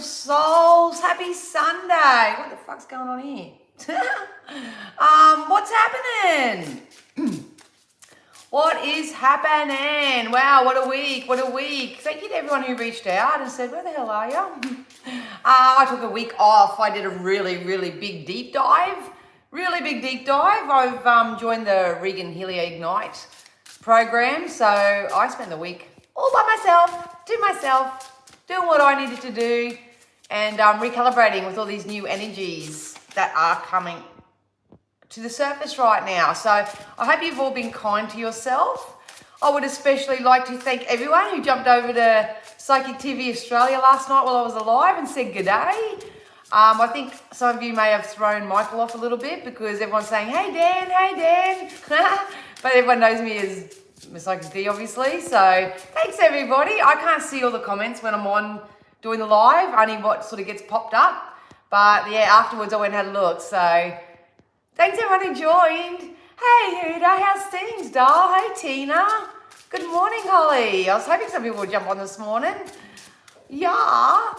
Souls, happy Sunday. What the fuck's going on here? What's happening? What is happening? Wow, what a week, what a week. Thank you to everyone who reached out and said, where the hell are you? I took a week off. I did a really big deep dive. I've joined the Regan Helio Ignite program. So I spent the week all by myself, doing what I needed to do and recalibrating with all these new energies that are coming to the surface right now. So I hope you've all been kind to yourself. I would especially like to thank everyone who jumped over to Psychic TV Australia last night while I was alive and said g'day. I think some of you may have thrown Michael off a little bit because everyone's saying, hey Dan. But everyone knows me as Psychic D, obviously. So thanks everybody. I can't see all the comments when I'm on doing the live, only what sort of gets popped up. But yeah, afterwards I went and had a look. So thanks everyone who joined. Hey Huda, how's things, doll? Hey Tina. Good morning, Holly. I was hoping some people would jump on this morning. Yeah.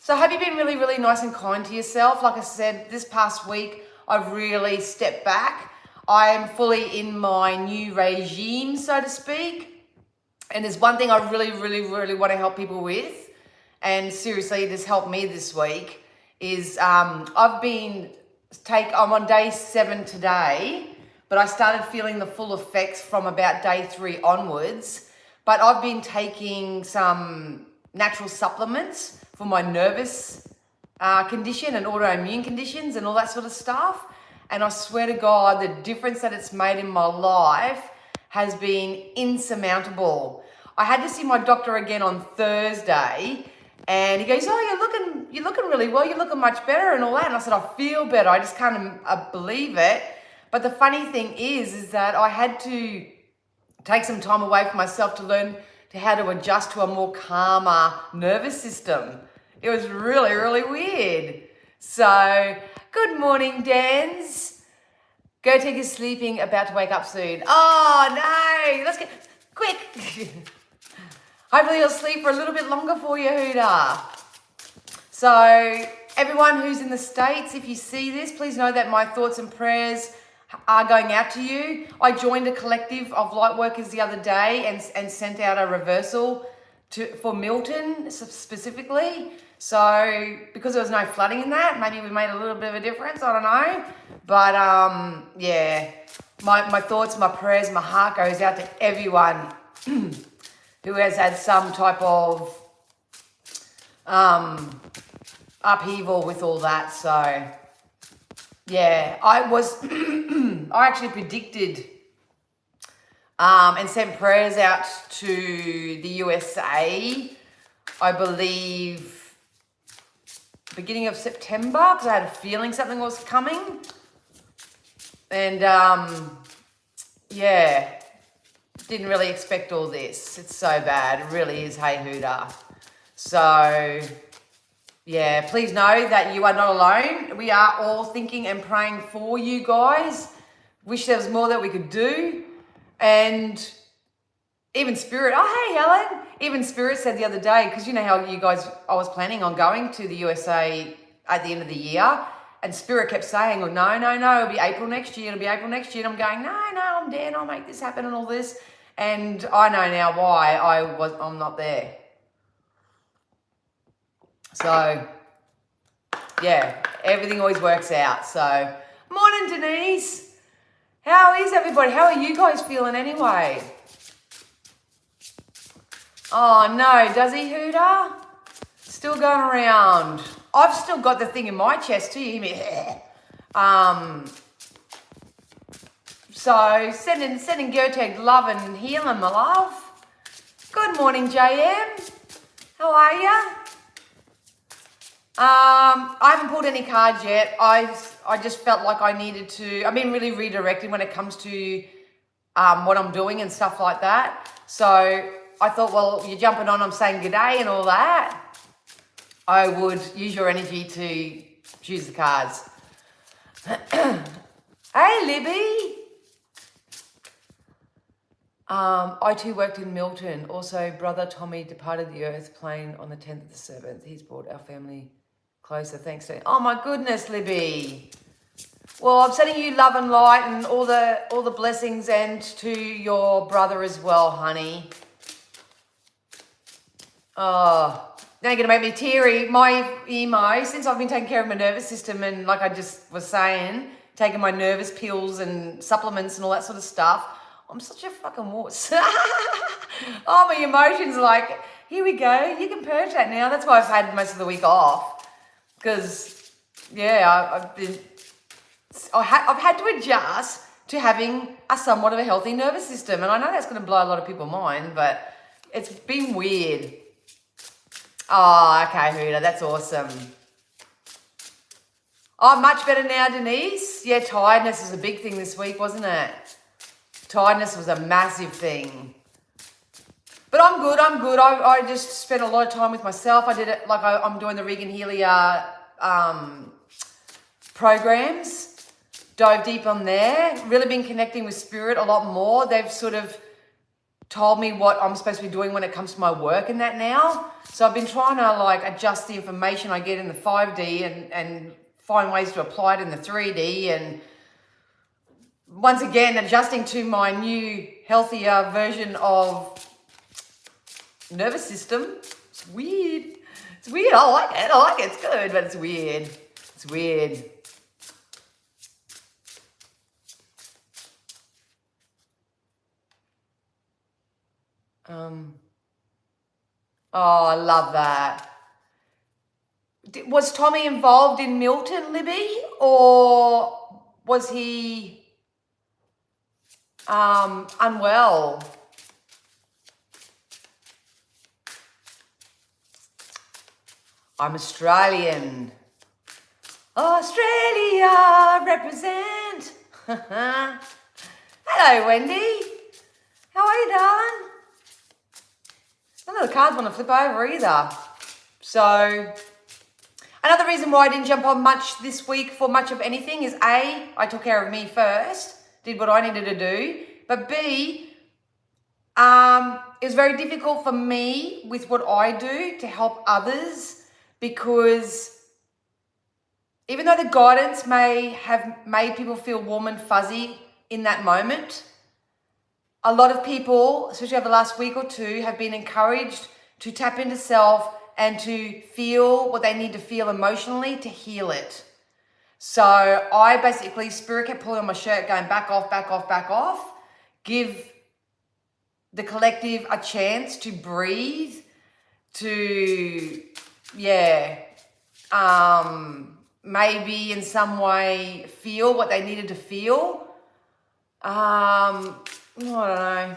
So I hope you've been really nice and kind to yourself. Like I said, this past week, I've really stepped back. I am fully in my new regime, so to speak. And there's one thing I really want to help people with. And seriously, it has helped me this week, is I'm on day 7 today, but I started feeling the full effects from about day 3 onwards. But I've been taking some natural supplements for my nervous condition and autoimmune conditions and all that sort of stuff. And I swear to God, the difference that it's made in my life has been insurmountable. I had to see my doctor again on Thursday, and he goes, oh, you're looking really well. You're looking much better and all that. And I said, I feel better. I just can't believe it. But the funny thing is that I had to take some time away from myself to learn how to adjust to a more calmer nervous system. It was really weird. So, good morning, Dans. Gertig is sleeping, about to wake up soon. Oh, no. Let's get quick. Hopefully he'll sleep for a little bit longer for you, Huda. So, everyone who's in the States, if you see this, please know that my thoughts and prayers are going out to you. I joined a collective of light workers the other day and sent out a reversal for Milton specifically. So, because there was no flooding in that, maybe we made a little bit of a difference, I don't know. But, yeah, my thoughts, my prayers, my heart goes out to everyone who has had some type of upheaval with all that. So, yeah, I actually predicted and sent prayers out to the USA, I believe, beginning of September, because I had a feeling something was coming. And, yeah, didn't really expect all this. It's so bad. It really is, hey Huda. So, yeah, please know that you are not alone. We are all thinking and praying for you guys. Wish there was more that we could do. And even Spirit, oh, hey, Helen. Even Spirit said the other day, because you know how you guys, I was planning on going to the USA at the end of the year. And Spirit kept saying, oh, no, it'll be April next year. And I'm going, no, I'm Dan. I'll make this happen and all this. And I know now why I'm not there. So, yeah, everything always works out. So, morning, Denise. How is everybody? How are you guys feeling anyway? Oh, no. Does he, Huda? Still going around. I've still got the thing in my chest too. You hear me? So, sending Gerteg love and healing, my love. Good morning, JM. How are you? I haven't pulled any cards yet. I just felt like I needed to. I've been really redirected when it comes to what I'm doing and stuff like that. So I thought, well, you're jumping on, I'm saying good day and all that. I would use your energy to choose the cards. Hey, Libby. I too worked in Milton. Also, brother Tommy departed the earth plane on the 10th of the 7th. He's brought our family closer. Thanks to... Oh my goodness, Libby. Well, I'm sending you love and light and all the blessings, and to your brother as well, honey. Oh, now you're going to make me teary. My emo, since I've been taking care of my nervous system and, like I just was saying, taking my nervous pills and supplements and all that sort of stuff, I'm such a fucking wuss. Oh, my emotions are like, here we go. You can purge that now. That's why I've had most of the week off. Because, yeah, I've had to adjust to having a somewhat of a healthy nervous system. And I know that's going to blow a lot of people's mind, but it's been weird. Oh, okay, Huda, that's awesome. Oh, much better now, Denise. Yeah, tiredness is a big thing this week, wasn't it? Tiredness was a massive thing. But I'm good. I just spent a lot of time with myself. I did it like I'm doing the Regan Healy programs. Dove deep on there. Really been connecting with spirit a lot more. They've sort of told me what I'm supposed to be doing when it comes to my work and that now. So I've been trying to like adjust the information I get in the 5D and find ways to apply it in the 3D, and once again adjusting to my new healthier version of nervous system. It's weird. It's weird. I like it. It's good, but it's weird. It's weird. Oh, I love that. Was Tommy involved in Milton, Libby, or was he unwell? I'm Australian. Australia, represent. Hello, Wendy. How are you, darling? None of the cards want to flip over either. So, another reason why I didn't jump on much this week for much of anything is A, I took care of me first, did what I needed to do. But B, it was very difficult for me with what I do to help others, because even though the guidance may have made people feel warm and fuzzy in that moment, a lot of people, especially over the last week or two, have been encouraged to tap into self and to feel what they need to feel emotionally to heal it. So I basically, spirit kept pulling on my shirt going back off, back off, back off. Give the collective a chance to breathe, to, maybe in some way feel what they needed to feel. I don't know.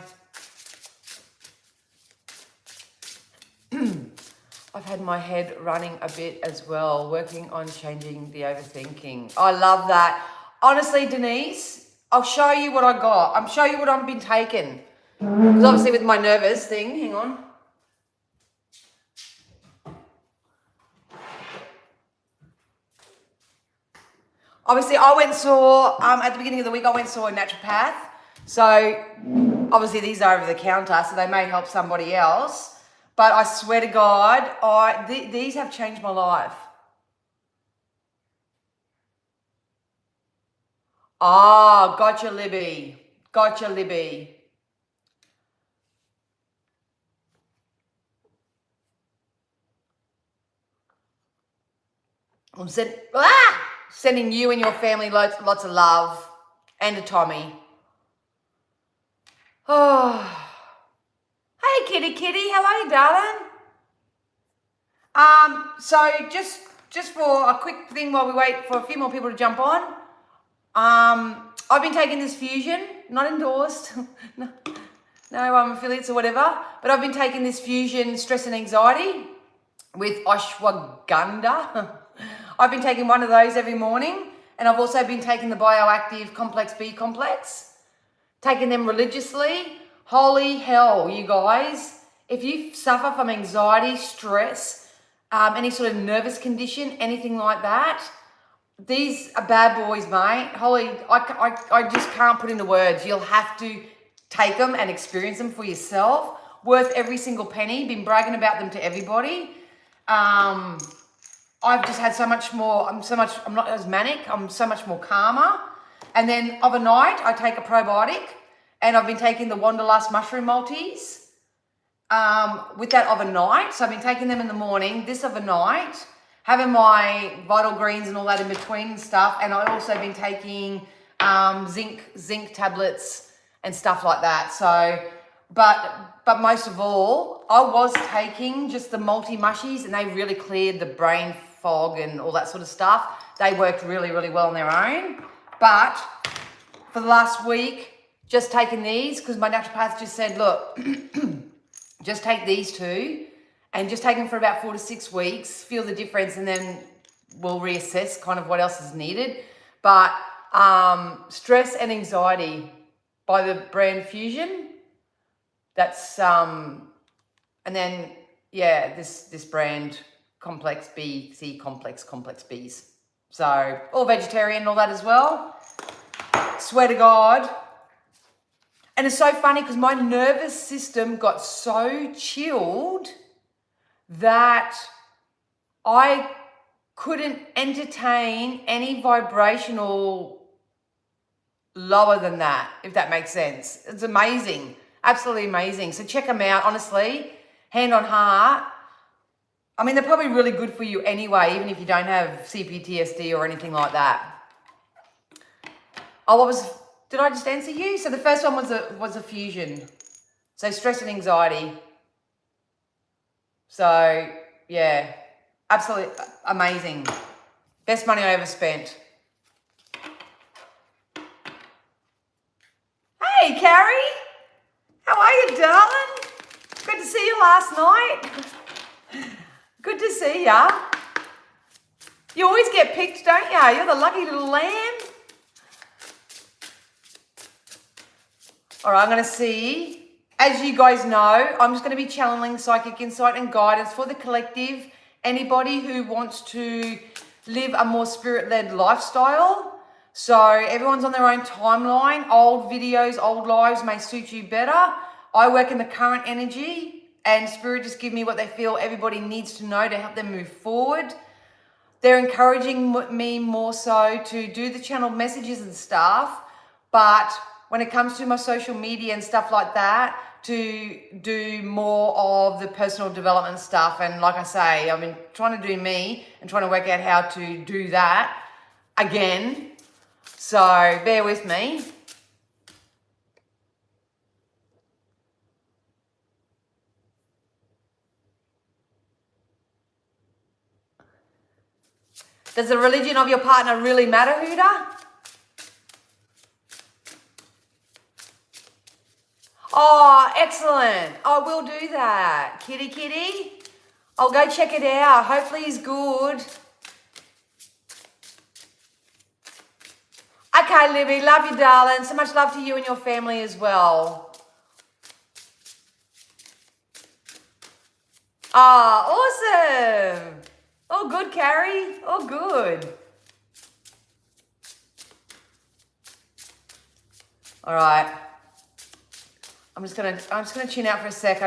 I've had my head running a bit as well, working on changing the overthinking. I love that. Honestly, Denise, I'll show you what I got. I'm show you what I've been taking. Because obviously with my nervous thing, hang on. Obviously, I went and saw, at the beginning of the week, I went and saw a naturopath. So, obviously, these are over the counter, so they may help somebody else. But I swear to God, these have changed my life. Ah, gotcha, Libby. Gotcha, Libby. I'm sending you and your family lots of love, and to Tommy. Oh. Hey, kitty, how are you, darling? So just for a quick thing while we wait for a few more people to jump on. I've been taking this fusion, not endorsed, no affiliates or whatever, but I've been taking this fusion stress and anxiety with ashwagandha. I've been taking one of those every morning, and I've also been taking the bioactive complex B complex, taking them religiously. Holy hell, you guys. If you suffer from anxiety, stress, any sort of nervous condition, anything like that, these are bad boys, mate. Holy, I just can't put into words. You'll have to take them and experience them for yourself. Worth every single penny. Been bragging about them to everybody. I've just had so much more, I'm not as manic, I'm so much more calmer. And then overnight, I take a probiotic, and I've been taking the Wanderlust mushroom multis with that overnight. So I've been taking them in the morning, this overnight, having my vital greens and all that in between and stuff. And I've also been taking zinc tablets and stuff like that. So, but most of all, I was taking just the multi-mushies, and they really cleared the brain fog and all that sort of stuff. They worked really, really well on their own. But for the last week, just taking these, because my naturopath just said, look, just take these two and just take them for about 4 to 6 weeks, feel the difference, and then we'll reassess kind of what else is needed. But stress and anxiety by the brand Fusion, that's, and then, yeah, this brand Complex B, C Complex Bs. So all vegetarian and all that as well. Swear to God. And it's so funny because my nervous system got so chilled that I couldn't entertain any vibrational lower than that, if that makes sense. It's amazing. Absolutely amazing. So check them out, honestly, hand on heart. I mean, they're probably really good for you anyway, even if you don't have CPTSD or anything like that. Oh, did I just answer you? So the first one was a Fusion. So stress and anxiety. So, yeah, absolutely amazing. Best money I ever spent. Hey, Carrie. How are you, darling? Good to see you last night. Good to see ya. You always get picked, don't ya? You're the lucky little lamb. All right, I'm going to see. As you guys know, I'm just going to be channeling psychic insight and guidance for the collective. Anybody who wants to live a more spirit-led lifestyle. So everyone's on their own timeline. Old videos, old lives may suit you better. I work in the current energy, and spirit just give me what they feel everybody needs to know to help them move forward. They're encouraging me more so to do the channeled messages and stuff, but when it comes to my social media and stuff like that, to do more of the personal development stuff. And like I say, I've been trying to do me and trying to work out how to do that again. So bear with me. Does the religion of your partner really matter, Huda? Oh, excellent. I will do that. Kitty. I'll go check it out. Hopefully he's good. Okay, Libby. Love you, darling. So much love to you and your family as well. Oh, awesome. Oh, good, Carrie. Oh, good. All right. I'm just gonna tune out for a sec.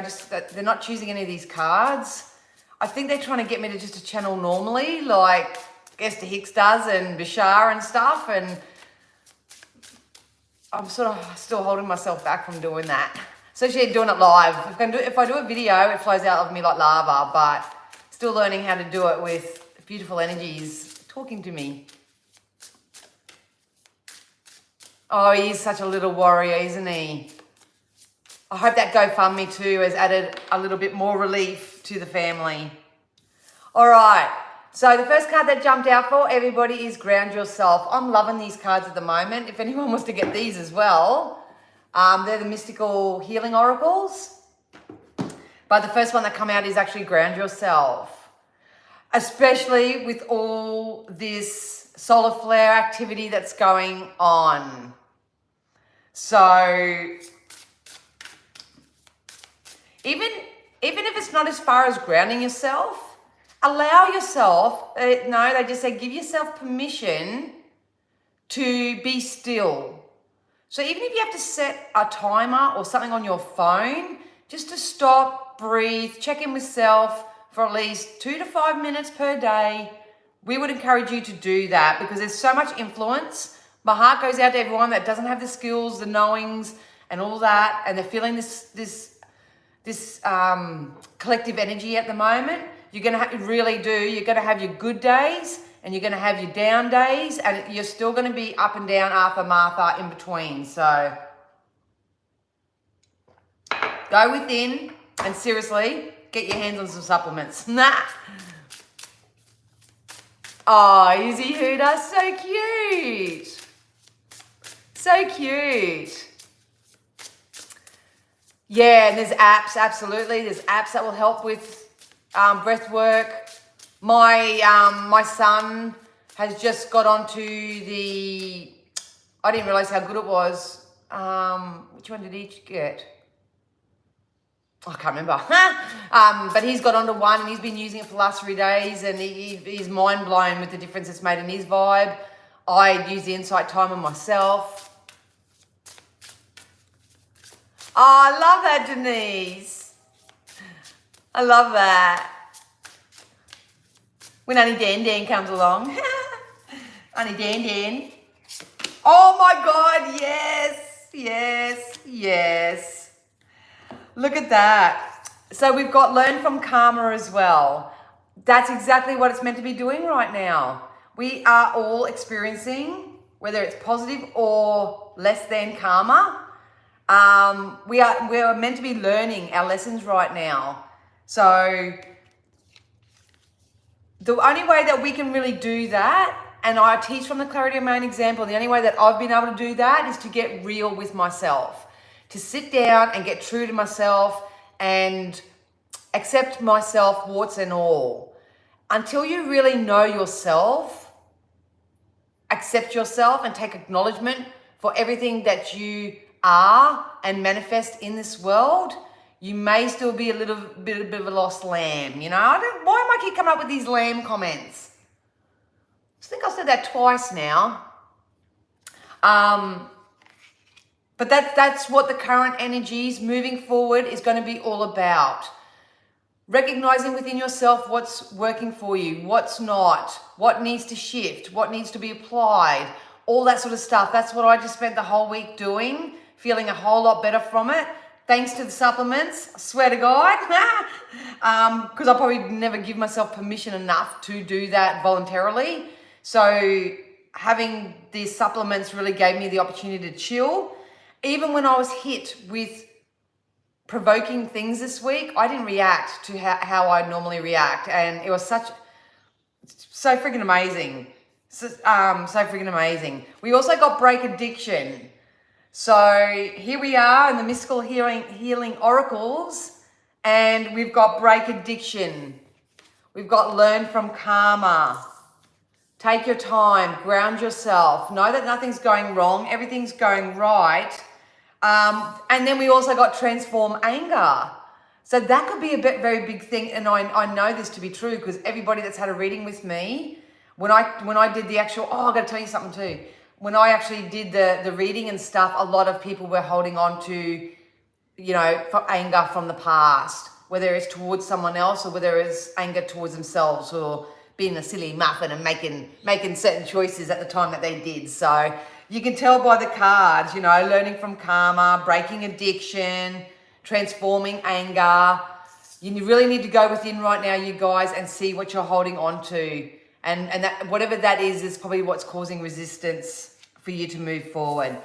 They're not choosing any of these cards. I think they're trying to get me to just channel normally, like Esther Hicks does and Bashar and stuff, and I'm sort of still holding myself back from doing that. So she's doing it live. If I do a video, it flows out of me like lava, but still learning how to do it with beautiful energies talking to me. Oh, he's such a little warrior, isn't he? I hope that GoFundMe too has added a little bit more relief to the family. All right. So the first card that jumped out for everybody is Ground Yourself. I'm loving these cards at the moment. If anyone wants to get these as well, they're the mystical healing oracles. But the first one that come out is actually Ground Yourself. Especially with all this solar flare activity that's going on. So even if it's not as far as grounding yourself, allow yourself, they just say give yourself permission to be still, So even if you have to set a timer or something on your phone, just to stop, breathe, check in with self for at least 2 to 5 minutes per day, we would encourage you to do that because there's so much influence. My heart goes out to everyone that doesn't have the skills, the knowings, and all that, and they're feeling this collective energy at the moment. You're going to really do. You're going to have your good days and you're going to have your down days, and you're still going to be up and down, Arthur, Martha, in between. So go within and seriously get your hands on some supplements. Nah. Oh, Izzy Hooter, so cute. So cute. Yeah, and there's apps, absolutely. There's apps that will help with breath work. My son has just got onto the, I didn't realize how good it was. Which one did he get? I can't remember. But he's got onto one and he's been using it for the last 3 days, and he's mind blown with the difference it's made in his vibe. I use the Insight Timer myself. Oh, I love that, Denise. I love that. When Auntie Dan Dan comes along. Auntie Dan Dan. Oh my God, yes, yes, yes. Look at that. So we've got Learn from Karma as well. That's exactly what it's meant to be doing right now. We are all experiencing, whether it's positive or less than karma, we are meant to be learning our lessons right now. So the only way that we can really do that, and I teach from the Clarity of Mind example, the only way that I've been able to do that is to get real with myself, to sit down and get true to myself and accept myself, warts and all. Until you really know yourself, accept yourself and take acknowledgement for everything that you are and manifest in this world, you may still be a little bit of a lost lamb. You know, why am I keep coming up with these lamb comments? I think I've said that twice now. But that's what the current energies moving forward is going to be all about. Recognizing within yourself what's working for you, what's not, what needs to shift, what needs to be applied, all that sort of stuff. That's what I just spent the whole week doing, feeling a whole lot better from it. Thanks to the supplements, I swear to God, because I probably never give myself permission enough to do that voluntarily. So having these supplements really gave me the opportunity to chill. Even when I was hit with provoking things this week, I didn't react to how I normally react. And it was so freaking amazing. So freaking amazing. We also got break addiction. So here we are in the mystical healing oracles, and we've got break addiction. We've got learn from karma. Take your time, ground yourself. Know that nothing's going wrong, everything's going right. And then we also got transform anger. So that could be a very big thing, and I know this to be true because everybody that's had a reading with me, when I did the actual, I've got to tell you something too. When I actually did the reading and stuff, a lot of people were holding on to, you know, for anger from the past, whether it's towards someone else or whether it's anger towards themselves or being a silly muffin and making certain choices at the time that they did. So you can tell by the cards, you know, learning from karma, breaking addiction, transforming anger. You really need to go within right now, you guys, and see what you're holding on to. And that, whatever that is probably what's causing resistance for you to move forward.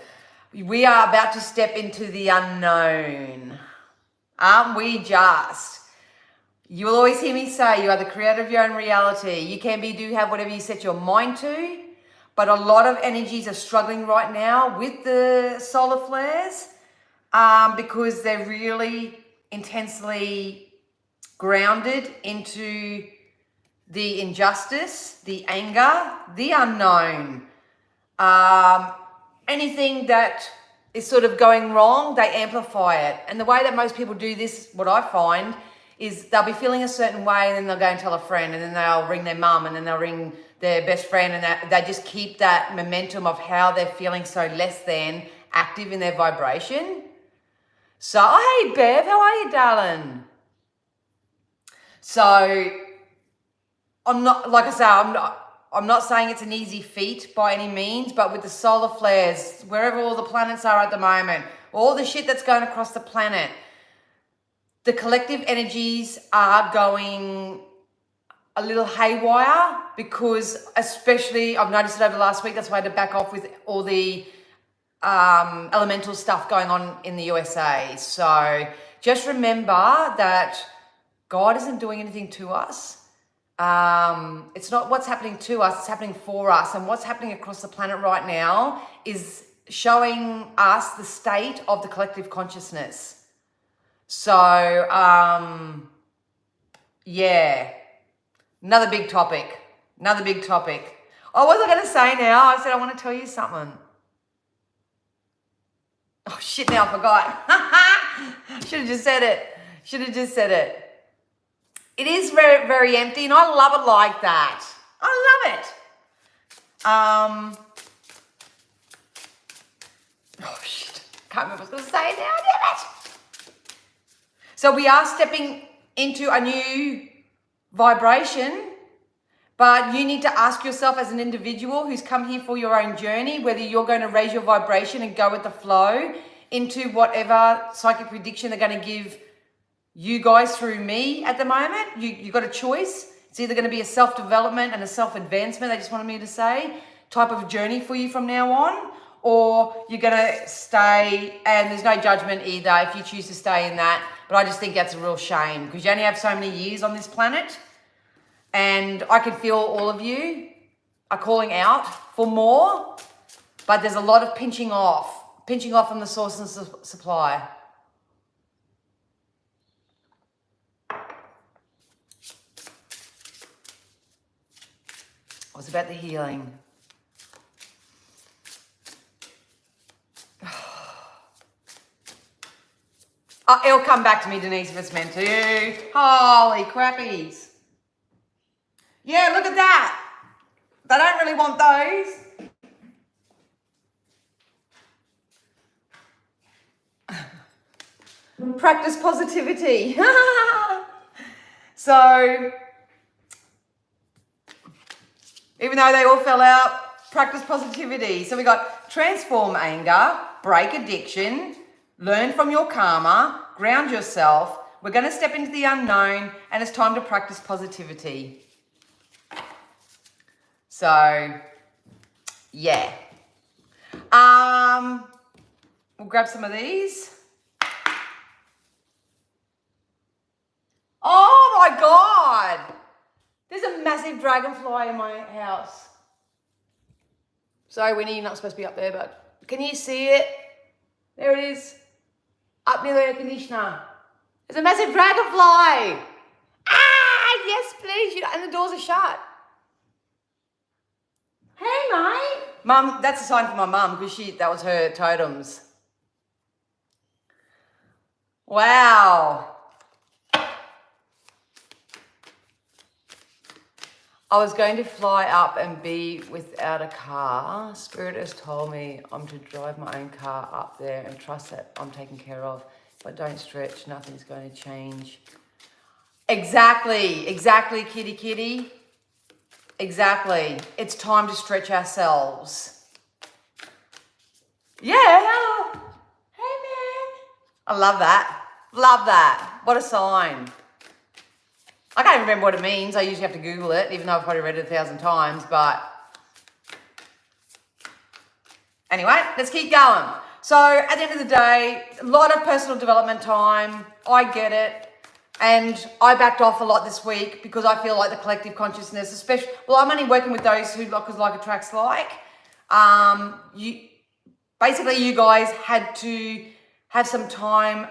We are about to step into the unknown. Aren't we just? You will always hear me say you are the creator of your own reality. You can be, do, have whatever you set your mind to. But a lot of energies are struggling right now with the solar flares because they're really intensely grounded into the injustice, the anger, the unknown. Anything that is sort of going wrong, they amplify it. And the way that most people do this, what I find, is they'll be feeling a certain way and then they'll go and tell a friend and then they'll ring their mum and then they'll ring their best friend, and they just keep that momentum of how they're feeling so less than active in their vibration. So, oh, hey Bev, how are you, darling? So, I'm not saying it's an easy feat by any means, but with the solar flares, wherever all the planets are at the moment, all the shit that's going across the planet, the collective energies are going a little haywire because, especially, I've noticed it over the last week, that's why I had to back off with all the elemental stuff going on in the USA. So just remember that God isn't doing anything to us. It's not what's happening to us, it's happening for us. And what's happening across the planet right now is showing us the state of the collective consciousness. So, yeah, another big topic. Oh, what was I going to say now? I said I want to tell you something. Oh, shit, now I forgot. Should have just said it. It is very, very empty, and I love it like that. I love it. Oh, shit. Can't remember what I was going to say now. Damn it. So we are stepping into a new vibration, but you need to ask yourself as an individual who's come here for your own journey, whether you're going to raise your vibration and go with the flow into whatever psychic prediction they're going to give you guys through me at the moment. You got a choice. It's either going to be a self-development and a self-advancement, they just wanted me to say, type of journey for you from now on, or you're going to stay, and there's no judgment either if you choose to stay in that, but I just think that's a real shame because you only have so many years on this planet, and I can feel all of you are calling out for more, but there's a lot of pinching off from the source and supply. It was about the healing. Oh, it'll come back to me, Denise, if it's meant to. Holy crappies. Yeah, look at that. They don't really want those. Practice positivity. So, even though they all fell out, practice positivity. So we got transform anger, break addiction, learn from your karma, ground yourself. We're going to step into the unknown, and it's time to practice positivity. So, yeah. We'll grab some of these. Oh my God! There's a massive dragonfly in my house. Sorry, Winnie, you're not supposed to be up there, but can you see it? There it is. Up near the air conditioner. There's a massive dragonfly. Ah, yes, please. And the doors are shut. Hey, mate. Mum, that's a sign for my mum because that was her totems. Wow. I was going to fly up and be without a car. Spirit has told me I'm to drive my own car up there and trust that I'm taken care of. But don't stretch, nothing's going to change. Exactly, kitty. Exactly. It's time to stretch ourselves. Yeah. Hey, man. I love that. What a sign. I can't even remember what it means. I usually have to Google it, even though I've probably read it 1,000 times, but anyway, let's keep going. So at the end of the day, a lot of personal development time. I get it. And I backed off a lot this week because I feel like the collective consciousness, especially, well, I'm only working with those who like attracts like. You guys had to have some time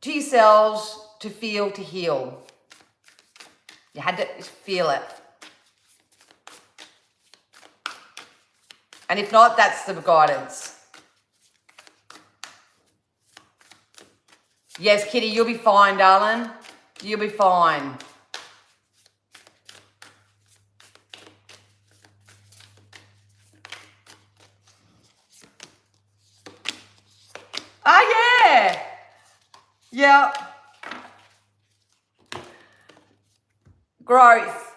to yourselves to feel, to heal. You had to feel it. And if not, that's the guidance. Yes, Kitty, you'll be fine, darling. You'll be fine. Yeah. Growth.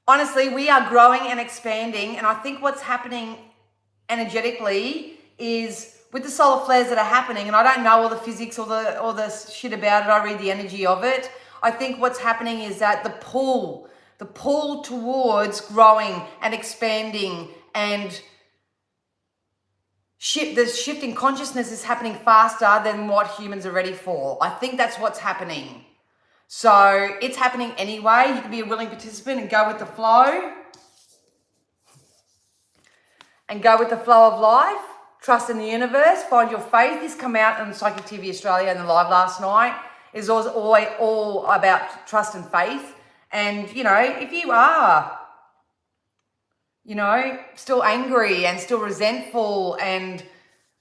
Honestly, we are growing and expanding, and I think what's happening energetically is with the solar flares that are happening, and I don't know all the physics or the shit about it, I read the energy of it. I think what's happening is that the pull towards growing and expanding and the shift in consciousness is happening faster than what humans are ready for. I think that's what's happening. So it's happening anyway. You can be a willing participant and go with the flow. And go with the flow of life. Trust in the universe. Find your faith. This come out on Psychic TV Australia and the live last night. It's all about trust and faith. And, you know, if you are, you know, still angry and still resentful and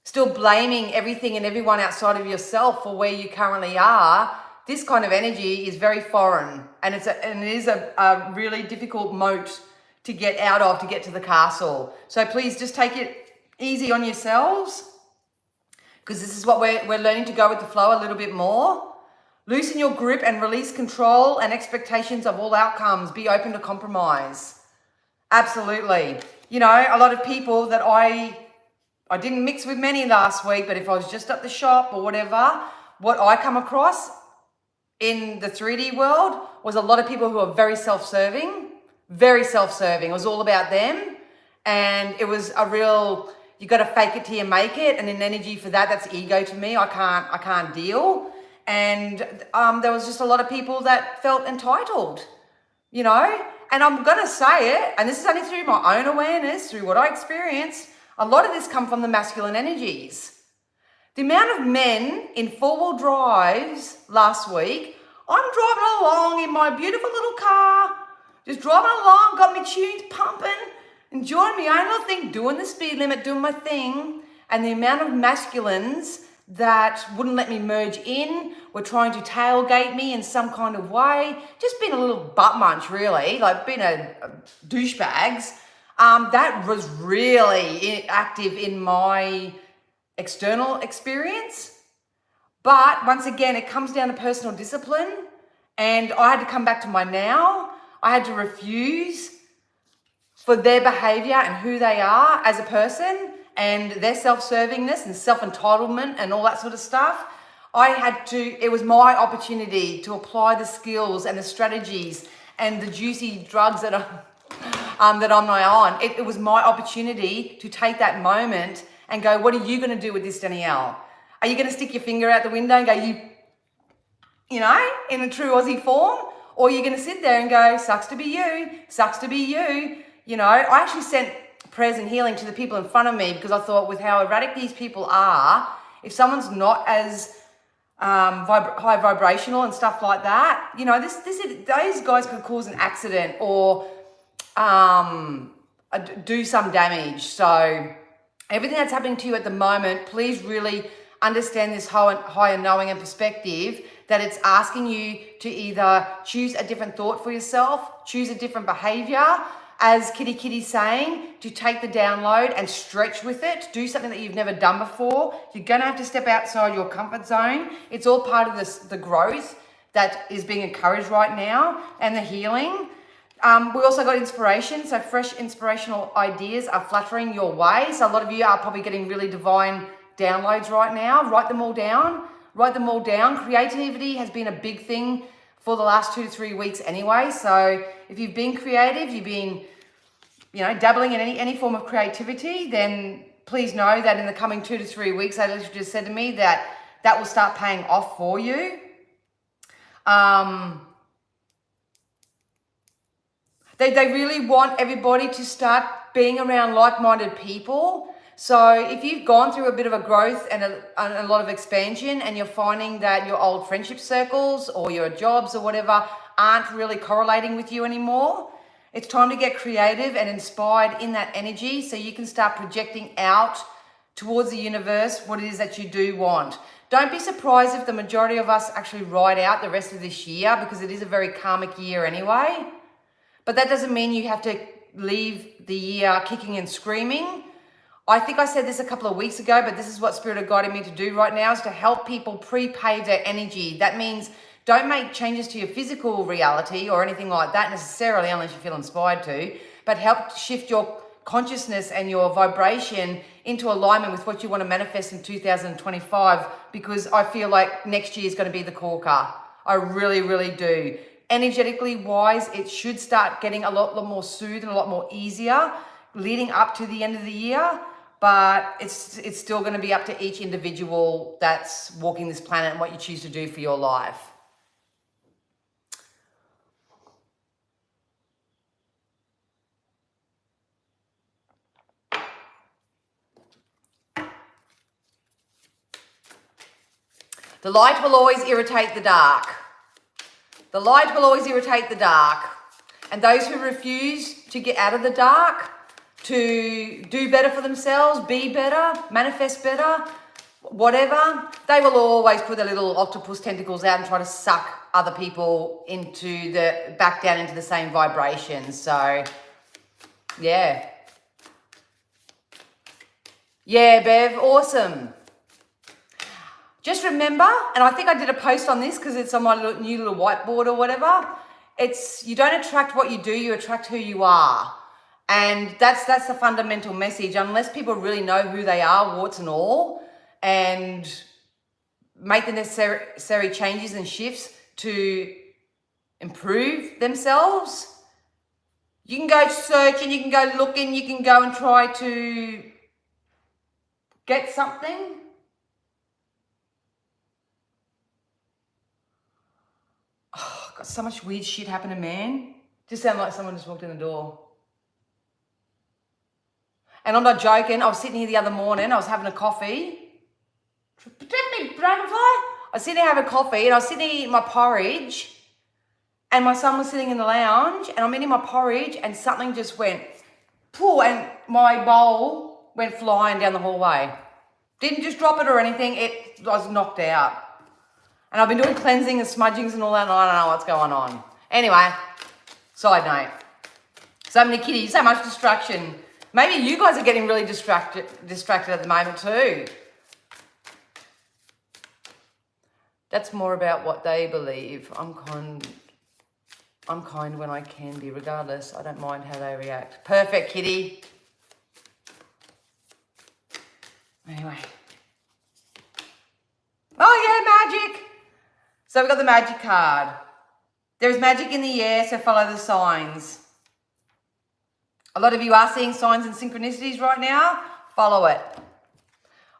still blaming everything and everyone outside of yourself for where you currently are, this kind of energy is very foreign, and it is a really difficult moat to get out of, to get to the castle. So please just take it easy on yourselves, because this is what we're learning to go with the flow a little bit more. Loosen your grip and release control and expectations of all outcomes. Be open to compromise. Absolutely. You know, a lot of people that I didn't mix with many last week, but if I was just at the shop or whatever, what I come across in the 3D world was a lot of people who are very self-serving. It was all about them. And it was a real, you got to fake it till you make it. And in energy for that's ego to me. I can't deal. And there was just a lot of people that felt entitled, you know. And I'm going to say it, and this is only through my own awareness, through what I experienced. A lot of this come from the masculine energies. The amount of men in four-wheel drives last week, I'm driving along in my beautiful little car, just driving along, got my tunes pumping, enjoying my own little thing, doing the speed limit, doing my thing. And the amount of masculines that wouldn't let me merge in, were trying to tailgate me in some kind of way, just being a little butt munch really, like being a douchebags. That was really active in my external experience. But once again, it comes down to personal discipline, and I had to come back to my now. I had to refuse for their behavior and who they are as a person and their self-servingness and self-entitlement and all that sort of stuff. It was my opportunity to apply the skills and the strategies and the juicy drugs that I'm now on. It was my opportunity to take that moment and go, what are you going to do with this, Danielle? Are you going to stick your finger out the window and go, you know, in a true Aussie form? Or are you going to sit there and go, sucks to be you, sucks to be you? You know, I actually sent prayers and healing to the people in front of me because I thought with how erratic these people are, if someone's not as high vibrational and stuff like that, you know, those guys could cause an accident or do some damage. So everything that's happening to you at the moment, please really understand this higher knowing and perspective, that it's asking you to either choose a different thought for yourself, choose a different behavior, as Kitty's saying, to take the download and stretch with it, do something that you've never done before. You're going to have to step outside your comfort zone. It's all part of the growth that is being encouraged right now and the healing. We also got inspiration, so fresh inspirational ideas are fluttering your way. So a lot of you are probably getting really divine downloads right now. Write them all down. Creativity has been a big thing for the last 2 to 3 weeks anyway. So if you've been creative, you've been, you know, dabbling in any form of creativity, then please know that in the coming 2 to 3 weeks, they literally just said to me that will start paying off for you. They really want everybody to start being around like-minded people. So if you've gone through a bit of a growth and a lot of expansion, and you're finding that your old friendship circles or your jobs or whatever aren't really correlating with you anymore, it's time to get creative and inspired in that energy so you can start projecting out towards the universe what it is that you do want. Don't be surprised if the majority of us actually ride out the rest of this year, because it is a very karmic year anyway. But that doesn't mean you have to leave the year kicking and screaming. I think I said this a couple of weeks ago, but this is what Spirit are guiding me to do right now, is to help people pre-pave their energy. That means don't make changes to your physical reality or anything like that necessarily, unless you feel inspired to, but help shift your consciousness and your vibration into alignment with what you want to manifest in 2025, because I feel like next year is going to be the corker. I really, really do. Energetically wise, it should start getting a lot more soothed and a lot more easier leading up to the end of the year. But it's still going to be up to each individual that's walking this planet and what you choose to do for your life. The light will always irritate the dark. The light will always irritate the dark. And those who refuse to get out of the dark, to do better for themselves, be better, manifest better, whatever, they will always put their little octopus tentacles out and try to suck other people back down into the same vibration. So, yeah. Yeah, Bev, awesome. Just remember, and I think I did a post on this because it's on my new little whiteboard or whatever, you don't attract what you do, you attract who you are. And that's the fundamental message. Unless people really know who they are, warts and all, and make the necessary changes and shifts to improve themselves, you can go searching, you can go looking, you can go and try to get something. Oh, got so much weird shit happening, man. Just sound like someone just walked in the door. And I'm not joking. I was sitting here the other morning. I was having a coffee. Protect me, dragonfly. I was sitting here having a coffee and I was sitting here eating my porridge. And my son was sitting in the lounge and I'm eating my porridge and something just went, pooh, and my bowl went flying down the hallway. Didn't just drop it or anything. It was knocked out. And I've been doing cleansing and smudgings and all that, and I don't know what's going on. Anyway, side note. So many kitties, so much distraction. Maybe you guys are getting really distracted at the moment too. That's more about what they believe. I'm kind when I can be, regardless. I don't mind how they react. Perfect, kitty. Anyway. Oh yeah, magic. So we've got the magic card. There is magic in the air, so follow the signs. A lot of you are seeing signs and synchronicities right now. Follow it.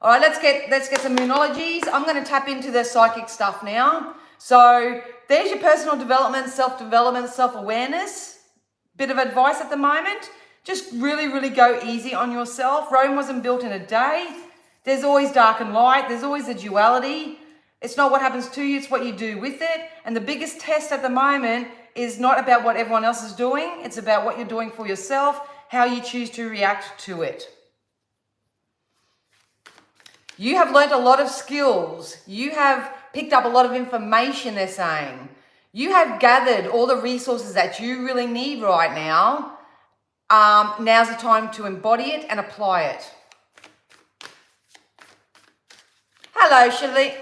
All right, let's get some moonologies. I'm going to tap into the psychic stuff now. So there's your personal development, self-awareness. Bit of advice at the moment. Just really, really go easy on yourself. Rome wasn't built in a day. There's always dark and light. There's always a duality. It's not what happens to you, it's what you do with it. And the biggest test at the moment is not about what everyone else is doing. It's about what you're doing for yourself, how you choose to react to it. You have learnt a lot of skills. You have picked up a lot of information, they're saying. You have gathered all the resources that you really need right now. Now's the time to embody it and apply it. Hello, Shirley.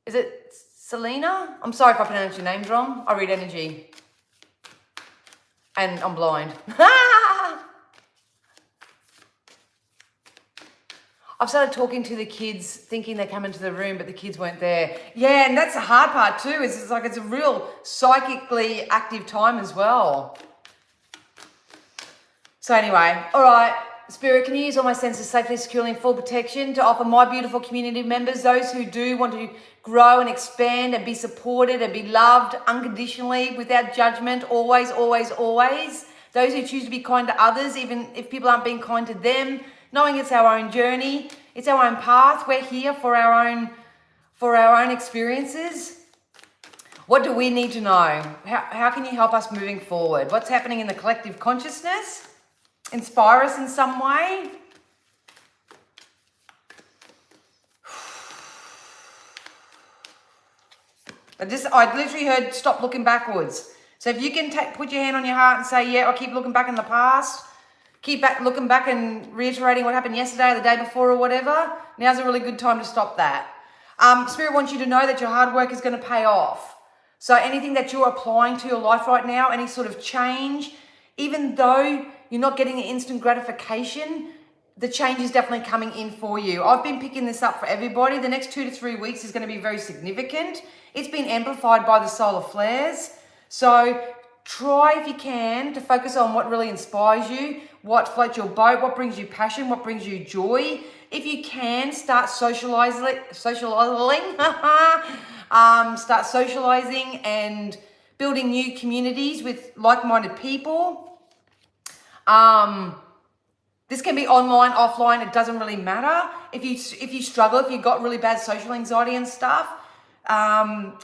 Is it Selena? I'm sorry if I pronounced your names wrong. I read energy. And I'm blind. I've started talking to the kids, thinking they come into the room, but the kids weren't there. Yeah, and that's the hard part too, is it's a real psychically active time as well. So anyway, all right. Spirit, can you use all my senses safely, securely, and full protection to offer my beautiful community members, those who do want to grow and expand and be supported and be loved unconditionally, without judgment, always, always, always. Those who choose to be kind to others, even if people aren't being kind to them, knowing it's our own journey, it's our own path. We're here for our own experiences. What do we need to know? How can you help us moving forward? What's happening in the collective consciousness? Inspire us in some way. I literally heard stop looking backwards. So if you can put your hand on your heart and say, yeah, I keep looking back in the past, keep looking back and reiterating what happened yesterday or the day before or whatever, now's a really good time to stop that. Spirit wants you to know that your hard work is going to pay off. So anything that you're applying to your life right now, any sort of change, even though you're not getting an instant gratification, the change is definitely coming in for you. I've been picking this up for everybody. The next 2 to 3 weeks is going to be very significant. It's been amplified by the solar flares. So try, if you can, to focus on what really inspires you, what floats your boat, what brings you passion, what brings you joy. If you can, start socializing, start socializing and building new communities with like-minded people. This can be online, offline, it doesn't really matter. If you struggle, if you've got really bad social anxiety and stuff,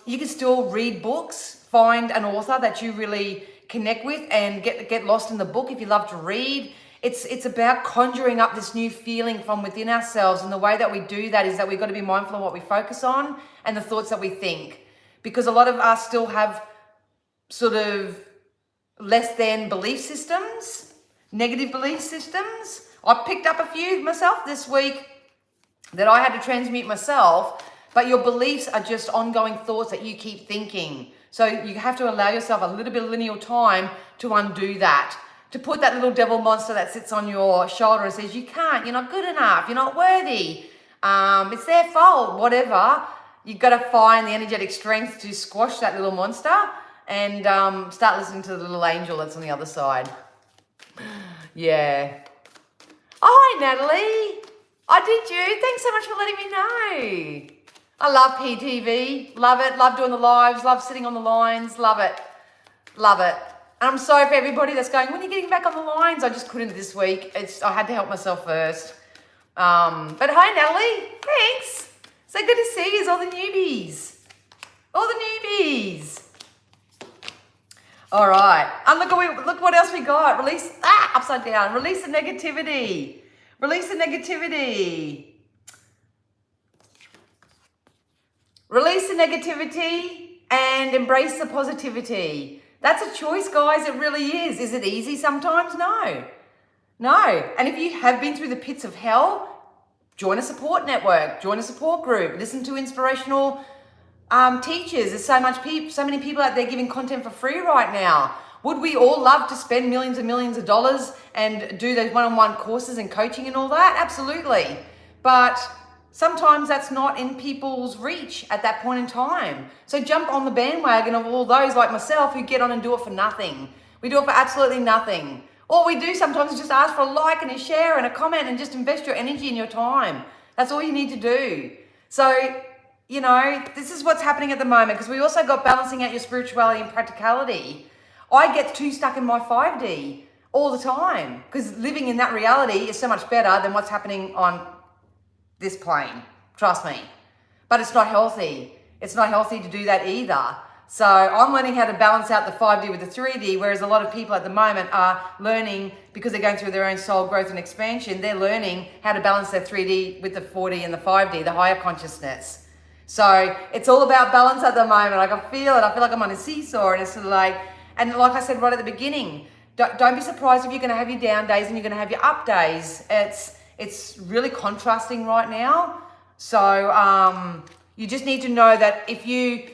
you can still read books, find an author that you really connect with and get lost in the book if you love to read. It's about conjuring up this new feeling from within ourselves, and the way that we do that is that we've got to be mindful of what we focus on and the thoughts that we think. Because a lot of us still have sort of less than belief systems, negative belief systems. I picked up a few myself this week that I had to transmute myself, but your beliefs are just ongoing thoughts that you keep thinking. So you have to allow yourself a little bit of lineal time to undo that, to put that little devil monster that sits on your shoulder and says, you can't, you're not good enough, you're not worthy, it's their fault, whatever. You've got to find the energetic strength to squash that little monster and start listening to the little angel that's on the other side. Yeah. Oh, hi, Natalie. I did you. Thanks so much for letting me know. I love PTV. Love it. Love doing the lives. Love sitting on the lines. Love it. Love it. And I'm sorry for everybody that's going, when are you getting back on the lines? I just couldn't this week. I had to help myself first. But hi, Natalie. Thanks. So good to see you, all the newbies. All the newbies. All right. And look what else we got. Upside down. Release the negativity. Release the negativity. Release the negativity and embrace the positivity. That's a choice, guys. It really is. Is it easy sometimes? No. No. And if you have been through the pits of hell, join a support network, join a support group, listen to inspirational teachers. There's so many people out there giving content for free right now. Would we all love to spend millions and millions of dollars and do those one-on-one courses and coaching and all that? Absolutely. But sometimes that's not in people's reach at that point in time. So jump on the bandwagon of all those like myself who get on and do it for nothing. We do it for absolutely nothing. All we do sometimes is just ask for a like and a share and a comment and just invest your energy and your time. That's all you need to do. So, you know, this is what's happening at the moment, because we also got balancing out your spirituality and practicality. I get too stuck in my 5D all the time because living in that reality is so much better than what's happening on this plane. Trust me. But it's not healthy. It's not healthy to do that either. So I'm learning how to balance out the 5D with the 3D, whereas a lot of people at the moment are learning, because they're going through their own soul growth and expansion, they're learning how to balance their 3D with the 4D and the 5D, the higher consciousness. So it's all about balance at the moment. I can feel it. I feel like I'm on a seesaw, and it's sort of like, and like I said right at the beginning, don't be surprised if you're going to have your down days and you're going to have your up days. It's really contrasting right now. So you just need to know that if you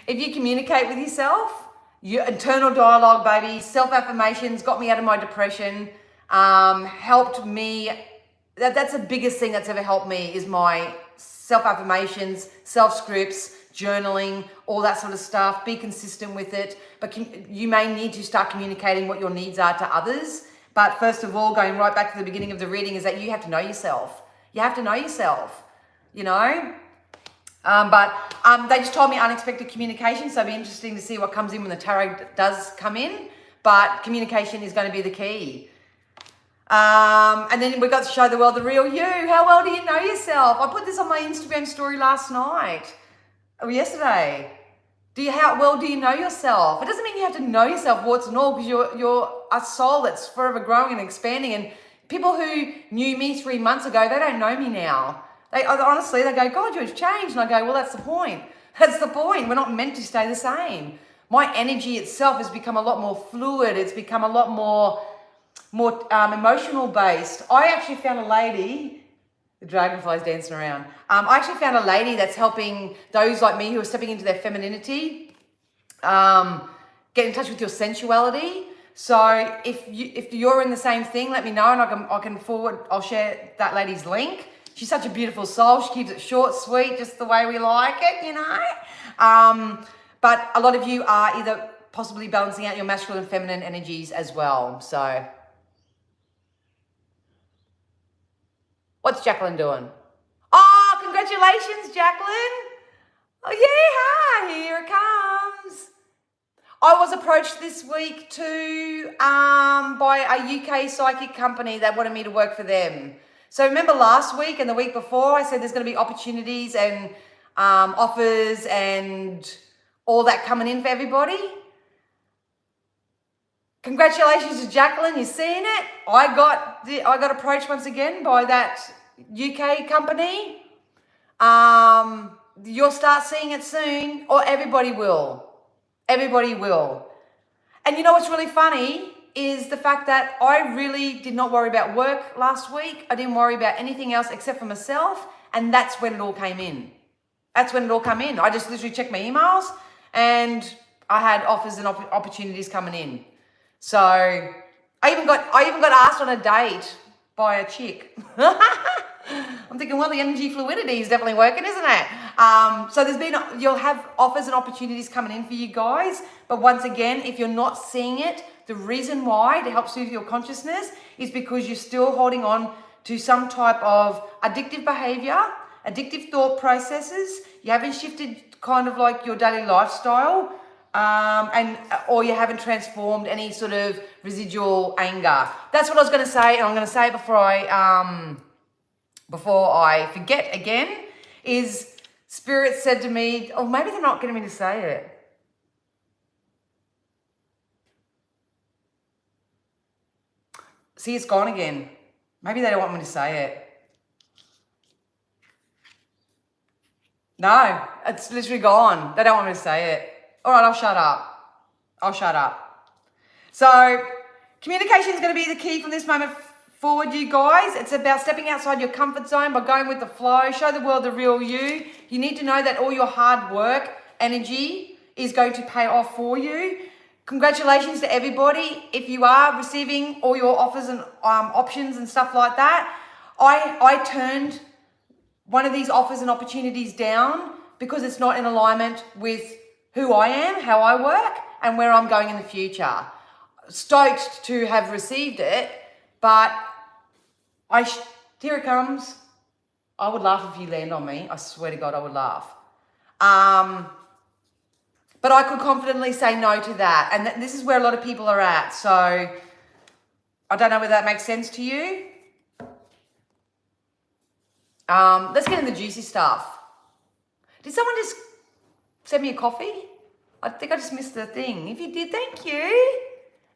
communicate with yourself, your internal dialogue, baby, self-affirmations got me out of my depression, helped me. That's the biggest thing that's ever helped me is my self-affirmations, self-scripts, journaling, all that sort of stuff. Be consistent with it. But you may need to start communicating what your needs are to others. But first of all, going right back to the beginning of the reading, is that you have to know yourself. You have to know yourself, you know? But they just told me unexpected communication, so it'll be interesting to see what comes in when the tarot does come in. But communication is going to be the key. And then we've got to show the world the real you. How well do you know yourself? I put this on my Instagram story last night, or yesterday. How well do you know yourself? It doesn't mean you have to know yourself warts and all, because you're a soul that's forever growing and expanding. And people who knew me 3 months ago, they don't know me now. They go, God, you've changed. And I go, well, that's the point. That's the point. We're not meant to stay the same. My energy itself has become a lot more fluid. It's become a lot more more emotional based. I actually found a lady, the dragonfly's dancing around. I actually found a lady that's helping those like me who are stepping into their femininity, get in touch with your sensuality. So if you're in the same thing, let me know and I can I'll share that lady's link. She's such a beautiful soul. She keeps it short, sweet, just the way we like it, you know. But a lot of you are either possibly balancing out your masculine and feminine energies as well. So what's Jacqueline doing? Oh, congratulations, Jacqueline. Oh, yeah, here it comes. I was approached this week too by a UK psychic company that wanted me to work for them. So remember last week and the week before, I said there's going to be opportunities and offers and all that coming in for everybody. Congratulations to Jacqueline, you're seeing it. I got approached once again by that UK company. You'll start seeing it soon, or everybody will. Everybody will. And you know what's really funny is the fact that I really did not worry about work last week. I didn't worry about anything else except for myself. And that's when it all came in. That's when it all came in. I just literally checked my emails and I had offers and opportunities coming in. So I even got asked on a date by a chick. I'm thinking, well, the energy fluidity is definitely working, isn't it? So you'll have offers and opportunities coming in for you guys. But once again, if you're not seeing it, the reason why, to help soothe your consciousness, is because you're still holding on to some type of addictive behavior, addictive thought processes. You haven't shifted kind of like your daily lifestyle, or you haven't transformed any sort of residual anger. That's what I was going to say, and I'm going to say it before I forget again, is Spirit said to me, oh, maybe they're not getting me to say it. See, it's gone again. Maybe they don't want me to say it. No, it's literally gone. They don't want me to say it. All right, I'll shut up. So communication is going to be the key from this moment forward, you guys. It's about stepping outside your comfort zone by going with the flow. Show the world the real you. You need to know that all your hard work, energy is going to pay off for you. Congratulations to everybody. If you are receiving all your offers and options and stuff like that, I turned one of these offers and opportunities down because it's not in alignment with who I am, how I work, and where I'm going in the future. Stoked to have received it, but here it comes. I would laugh if you land on me. I swear to God, I would laugh. But I could confidently say no to that. And this is where a lot of people are at. So I don't know whether that makes sense to you. Let's get in the juicy stuff. Did someone just send me a coffee? I think I just missed the thing. If you did, thank you.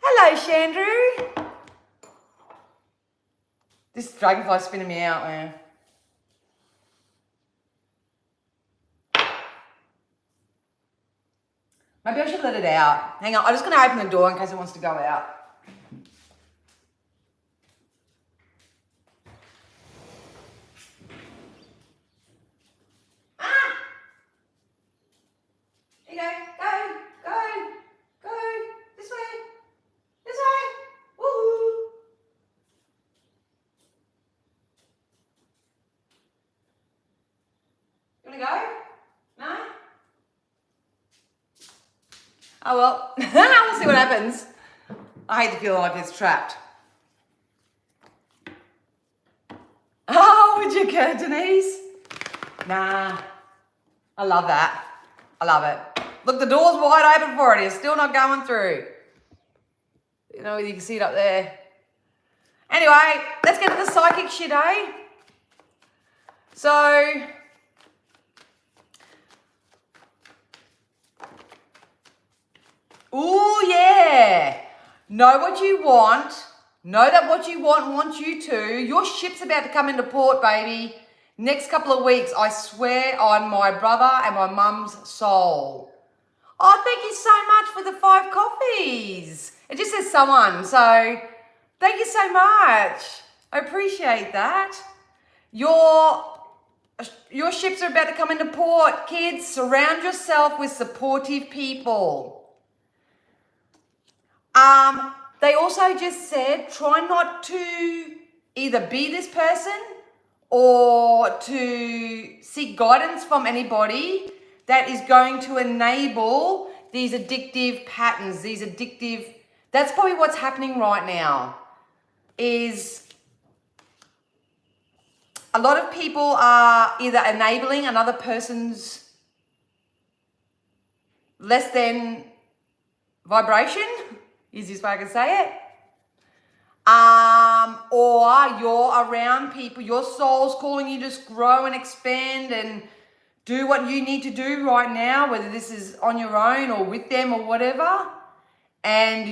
Hello, Chandru. This dragonfly's spinning me out, man. Maybe I should let it out. Hang on, I'm just going to open the door in case it wants to go out. Oh well, we'll see what happens. I hate the feeling like it's trapped. Oh, would you care, Denise? Nah, I love that. I love it. Look, the door's wide open for it. It's still not going through. You know, you can see it up there. Anyway, let's get to the psychic shit, eh? So, ooh, yeah. Know what you want. Know that what you want wants you to. Your ship's about to come into port, baby. Next couple of weeks, I swear on my brother and my mum's soul. Oh, thank you so much for the 5 coffees. It just says someone, so Thank you so much. I appreciate that. Your ships are about to come into port. Kids, surround yourself with supportive people. They also just said, try not to either be this person or to seek guidance from anybody that is going to enable these addictive patterns, that's probably what's happening right now, is a lot of people are either enabling another person's less than vibration, easiest way I can say it. Or you're around people, your soul's calling you to just grow and expand and do what you need to do right now, whether this is on your own or with them or whatever, and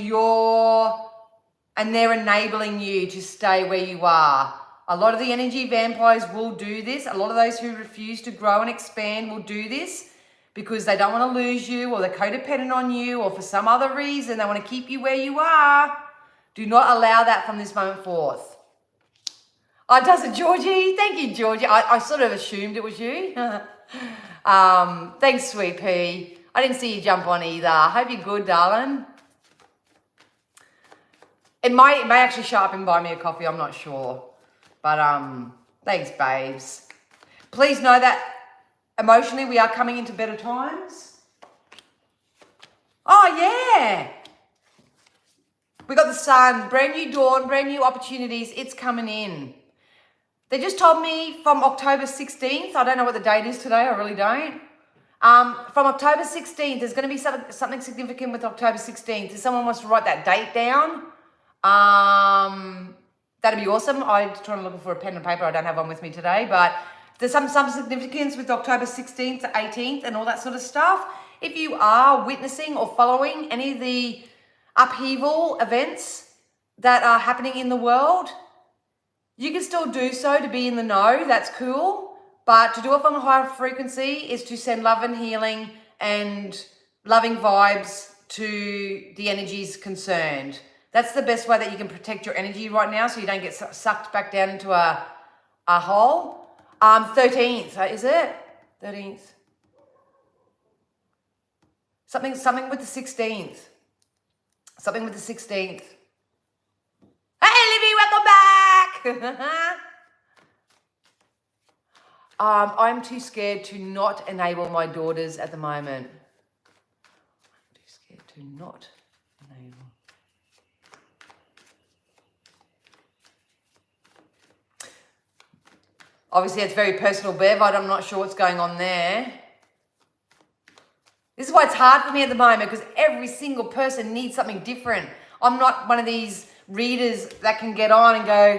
they're enabling you to stay where you are. A lot of the energy vampires will do this. A lot of those who refuse to grow and expand will do this because they don't want to lose you, or they're codependent on you, or for some other reason they want to keep you where you are. Do not allow that from this moment forth. Oh, does it, Georgie? Thank you, Georgie. I sort of assumed it was you. Thanks, sweet pea. I didn't see you jump on either. Hope you're good, darling. It may actually show up and buy me a coffee. I'm not sure. But thanks, babes. Please know that emotionally we are coming into better times. Oh, yeah. We got the sun, brand new dawn, brand new opportunities. It's coming in. They just told me from October 16th. I don't know what the date is today. I really don't. From October 16th, there's going to be something significant with October 16th. If someone wants to write that date down, that'd be awesome. I'm trying to look for a pen and paper. I don't have one with me today, but there's some significance with October 16th to 18th and all that sort of stuff. If you are witnessing or following any of the upheaval events that are happening in the world, you can still do so to be in the know. That's cool. But to do it from a higher frequency is to send love and healing and loving vibes to the energies concerned. That's the best way that you can protect your energy right now so you don't get sucked back down into a hole. 13th, is it? 13th. Something with the 16th. Something with the 16th. Hey, Libby, welcome back! I'm too scared to not enable my daughters at the moment. I'm too scared to not enable. Obviously, it's very personal, Bev. I'm not sure what's going on there. This is why it's hard for me at the moment, because every single person needs something different. I'm not one of these readers that can get on and go,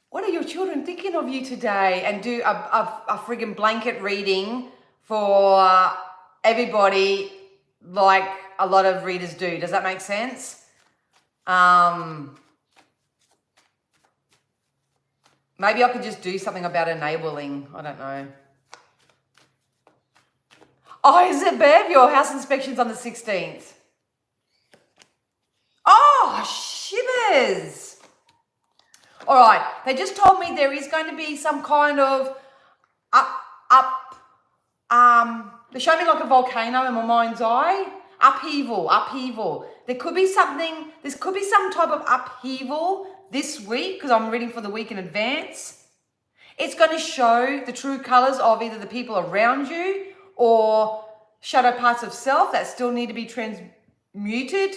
what are your children thinking of you today? And do a friggin' blanket reading for everybody like a lot of readers do. Does that make sense? Maybe I could just do something about enabling. I don't know. Oh, is it, Bev? Your house inspection's on the 16th. Oh, shivers. All right. They just told me there is going to be some kind of they showed me like a volcano in my mind's eye. Upheaval. There could be some type of upheaval this week, because I'm reading for the week in advance. It's going to show the true colors of either the people around you or shadow parts of self that still need to be transmuted.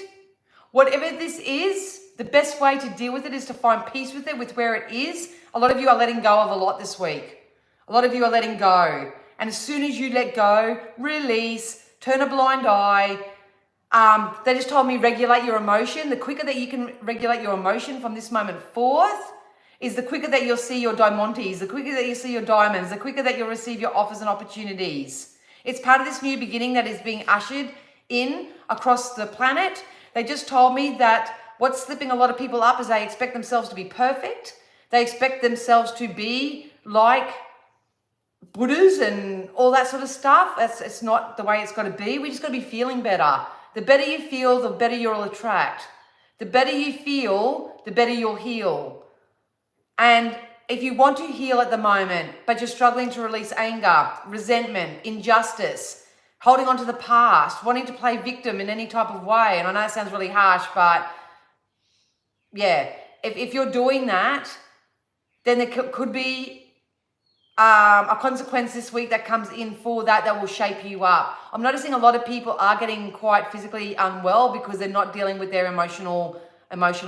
Whatever this is, the best way to deal with it is to find peace with it, with where it is. A lot of you are letting go of a lot this week. A lot of you are letting go. And as soon as you let go, release, turn a blind eye. They just told me regulate your emotion. The quicker that you can regulate your emotion from this moment forth is the quicker that you'll see your diamantes, the quicker that you'll see your diamonds, the quicker that you'll receive your offers and opportunities. It's part of this new beginning that is being ushered in across the planet. They just told me that what's slipping a lot of people up is they expect themselves to be perfect. They expect themselves to be like Buddhas and all that sort of stuff. It's not the way it's got to be. We just got to be feeling better. The better you feel, the better you'll attract. The better you feel, the better you'll heal. And if you want to heal at the moment, but you're struggling to release anger, resentment, injustice, holding on to the past, wanting to play victim in any type of way, and I know it sounds really harsh, but yeah, if you're doing that, then there could be a consequence this week that comes in for that will shape you up. I'm noticing a lot of people are getting quite physically unwell because they're not dealing with their emotional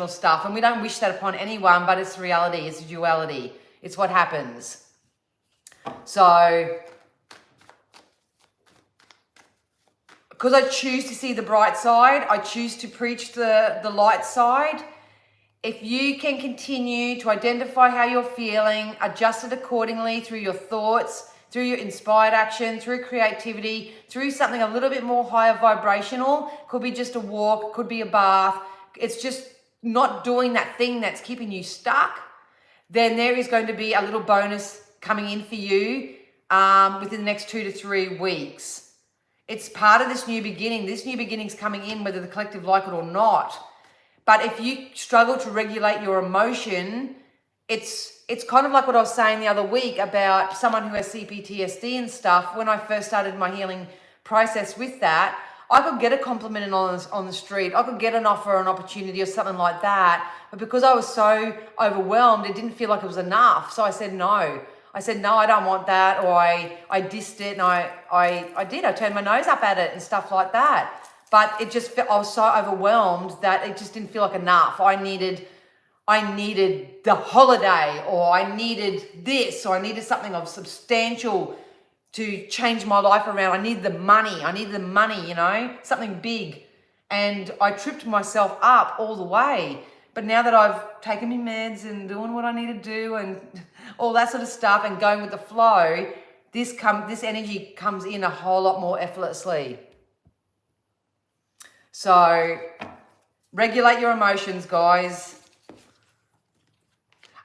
stuff. And we don't wish that upon anyone, but it's reality, it's duality. It's what happens. So, because I choose to see the bright side, I choose to preach the light side. If you can continue to identify how you're feeling, adjust it accordingly through your thoughts, through your inspired action, through creativity, through something a little bit more higher vibrational, could be just a walk, could be a bath, it's just not doing that thing that's keeping you stuck, then there is going to be a little bonus coming in for you within the next 2 to 3 weeks. It's part of this new beginning. This new beginning's coming in whether the collective like it or not. But if you struggle to regulate your emotion, it's kind of like what I was saying the other week about someone who has CPTSD and stuff. When I first started my healing process with that, I could get a compliment on the street. I could get an offer or an opportunity or something like that. But because I was so overwhelmed, it didn't feel like it was enough. So I said no. I said, no, I don't want that. Or I dissed it and I turned my nose up at it and stuff like that. But it just, I was so overwhelmed that it just didn't feel like enough. I needed the holiday, or I needed this, or I needed something of substantial to change my life around. I needed the money, something big. And I tripped myself up all the way. But now that I've taken my meds and doing what I need to do and all that sort of stuff and going with the flow, this energy comes in a whole lot more effortlessly. So regulate your emotions, guys.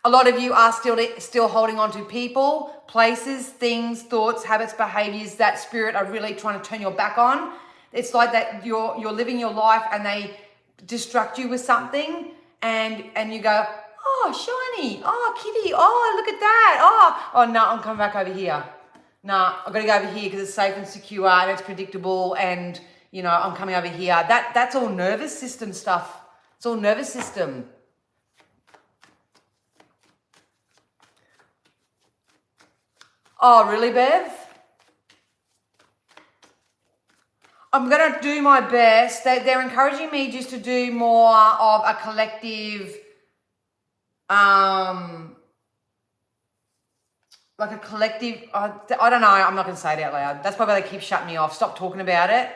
A lot of you are still holding on to people, places, things, thoughts, habits, behaviors that spirit are really trying to turn your back on. It's like that you're living your life and they distract you with something and you go, oh, shiny, oh, kitty, oh, look at that, oh no, I'm coming back over here. No, I've got to go over here because it's safe and secure and it's predictable and I'm coming over here. That's all nervous system stuff. It's all nervous system. Oh, really, Bev? I'm going to do my best. They're encouraging me just to do more of a collective, I don't know. I'm not going to say it out loud. That's probably why they keep shutting me off. Stop talking about it.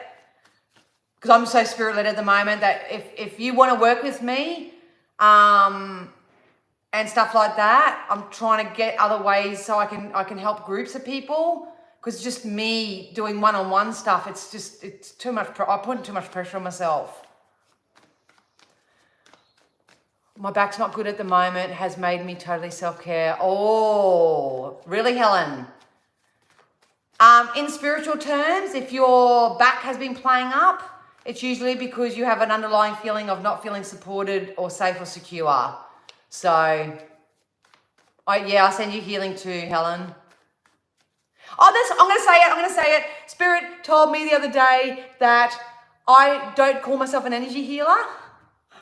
Because I'm so spirit-led at the moment that if you want to work with me and stuff like that, I'm trying to get other ways so I can help groups of people. Because just me doing one-on-one stuff, it's too much. I'm putting too much pressure on myself. My back's not good at the moment. Has made me totally self-care. Oh, really, Helen? In spiritual terms, if your back has been playing up, it's usually because you have an underlying feeling of not feeling supported or safe or secure. So, I'll send you healing too, Helen. Oh, I'm going to say it. Spirit told me the other day that I don't call myself an energy healer.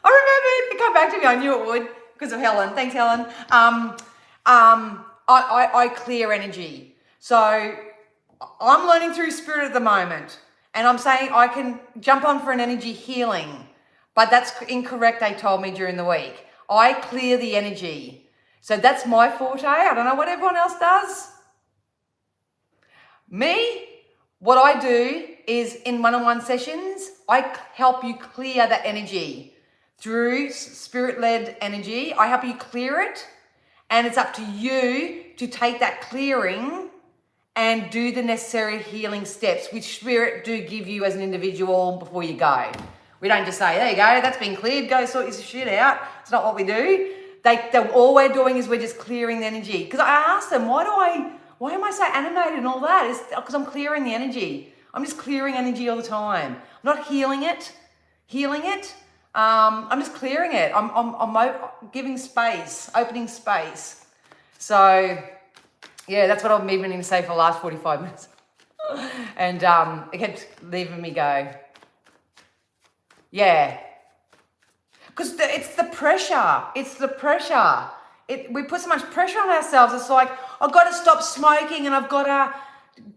I remembered. It came back to me. I knew it would because of Helen. Thanks, Helen. I clear energy. So I'm learning through spirit at the moment. And I'm saying I can jump on for an energy healing. But that's incorrect, they told me during the week. I clear the energy. So that's my forte. I don't know what everyone else does. Me, what I do is in one-on-one sessions, I help you clear that energy. Through spirit-led energy, I help you clear it. And it's up to you to take that clearing and do the necessary healing steps, which spirit do give you as an individual before you go. We don't just say, there you go, that's been cleared, go sort your shit out. It's not what we do. All we're doing is we're just clearing the energy. Because I asked them, why am I so animated and all that? It's because I'm clearing the energy. I'm just clearing energy all the time. I'm not healing it. I'm just clearing it. I'm giving space, opening space. So, yeah, that's what I've been meaning to say for the last 45 minutes. And it kept leaving me go. Yeah. Because it's the pressure. It's the pressure. We put so much pressure on ourselves. It's like, I've got to stop smoking and I've got to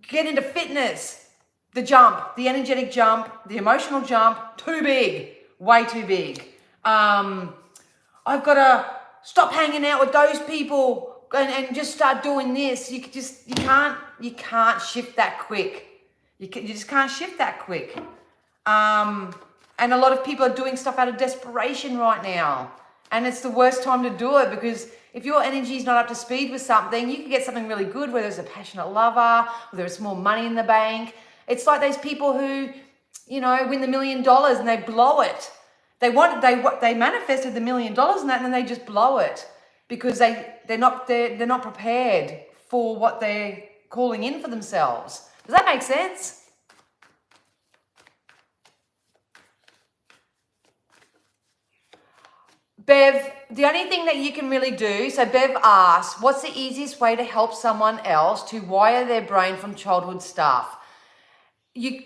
get into fitness. The jump, the energetic jump, the emotional jump, too big, way too big. I've got to stop hanging out with those people and just start doing this. You can't shift that quick. You just can't shift that quick. And a lot of people are doing stuff out of desperation right now. And it's the worst time to do it, because if your energy is not up to speed with something, you can get something really good, whether it's a passionate lover, whether it's more money in the bank. It's like those people who, win the $1 million and they blow it. They manifested the $1 million and then they just blow it because they're not prepared for what they're calling in for themselves. Does that make sense? Bev, the only thing that you can really do, so Bev asks, what's the easiest way to help someone else to wire their brain from childhood stuff? You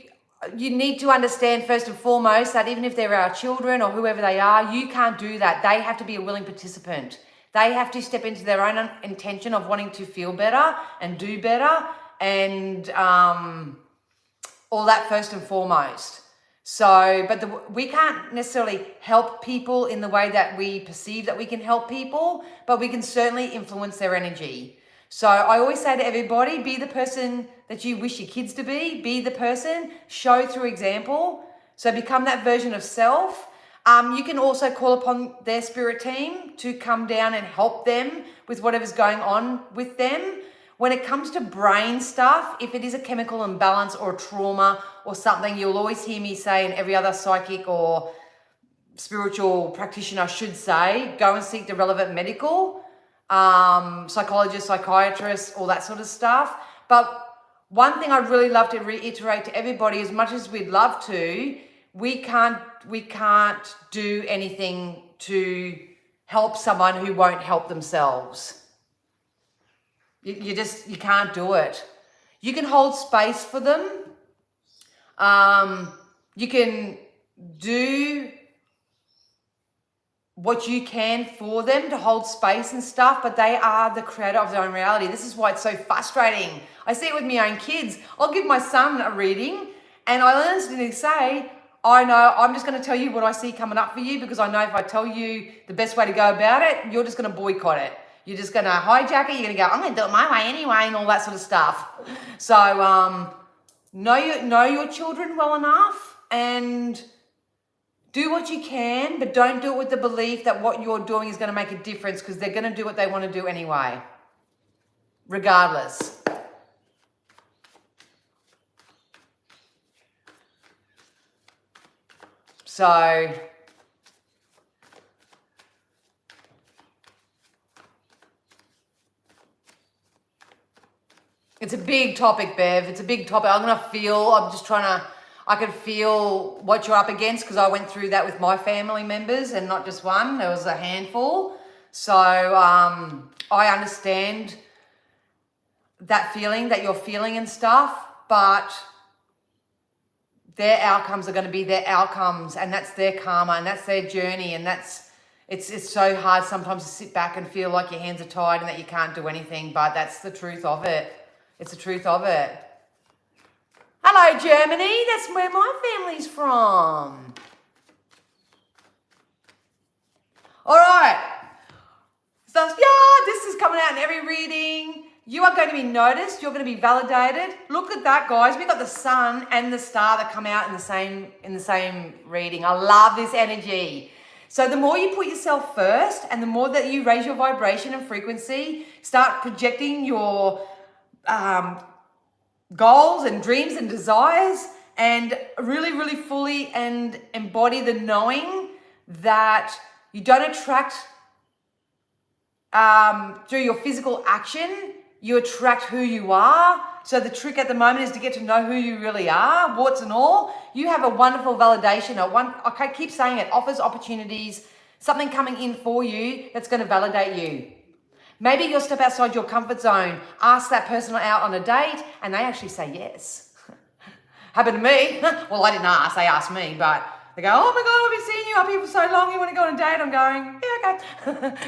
need to understand first and foremost that even if they're our children or whoever they are, you can't do that. They have to be a willing participant. They have to step into their own intention of wanting to feel better and do better and all that first and foremost. So, but we can't necessarily help people in the way that we perceive that we can help people, but we can certainly influence their energy. So I always say to everybody, be the person that you wish your kids to be the person, show through example. So become that version of self. You can also call upon their spirit team to come down and help them with whatever's going on with them. When it comes to brain stuff, if it is a chemical imbalance or a trauma or something, you'll always hear me say, and every other psychic or spiritual practitioner should say, go and seek the relevant medical, psychologist, psychiatrist, all that sort of stuff. But one thing I'd really love to reiterate to everybody, as much as we'd love to, we can't do anything to help someone who won't help themselves. You can't do it. You can hold space for them. You can do what you can for them to hold space and stuff, but they are the creator of their own reality. This is why it's so frustrating. I see it with my own kids. I'll give my son a reading and I honestly say, I know, I'm just going to tell you what I see coming up for you, because I know if I tell you the best way to go about it, you're just going to boycott it. You're just going to hijack it. You're going to go, I'm going to do it my way anyway, and all that sort of stuff. So know your children well enough and do what you can, but don't do it with the belief that what you're doing is going to make a difference, because they're going to do what they want to do anyway, regardless. So it's a big topic, Bev. It's a big topic. I can feel what you're up against, because I went through that with my family members, and not just one. There was a handful. So I understand that feeling that you're feeling and stuff, but their outcomes are going to be their outcomes, and that's their karma, and that's their journey, and it's so hard sometimes to sit back and feel like your hands are tied and that you can't do anything, but that's the truth of it. It's the truth of it. Hello, Germany. That's where my family's from. All right. So, yeah, this is coming out in every reading. You are going to be noticed. You're going to be validated. Look at that, guys. We got the sun and the star that come out in the same reading. I love this energy. So the more you put yourself first, and the more that you raise your vibration and frequency, start projecting your goals and dreams and desires, and really, really fully and embody the knowing that you don't attract through your physical action. you attract who you are. So the trick at the moment is to get to know who you really are, warts and all. You have a wonderful validation. I keep saying it, offers, opportunities, something coming in for you that's going to validate you. Maybe you'll step outside your comfort zone, ask that person out on a date, and they actually say yes. Happened to me. Well, I didn't ask, they asked me, but they go, oh my God, I've been seeing you up here for so long, you want to go on a date? I'm going, yeah, okay.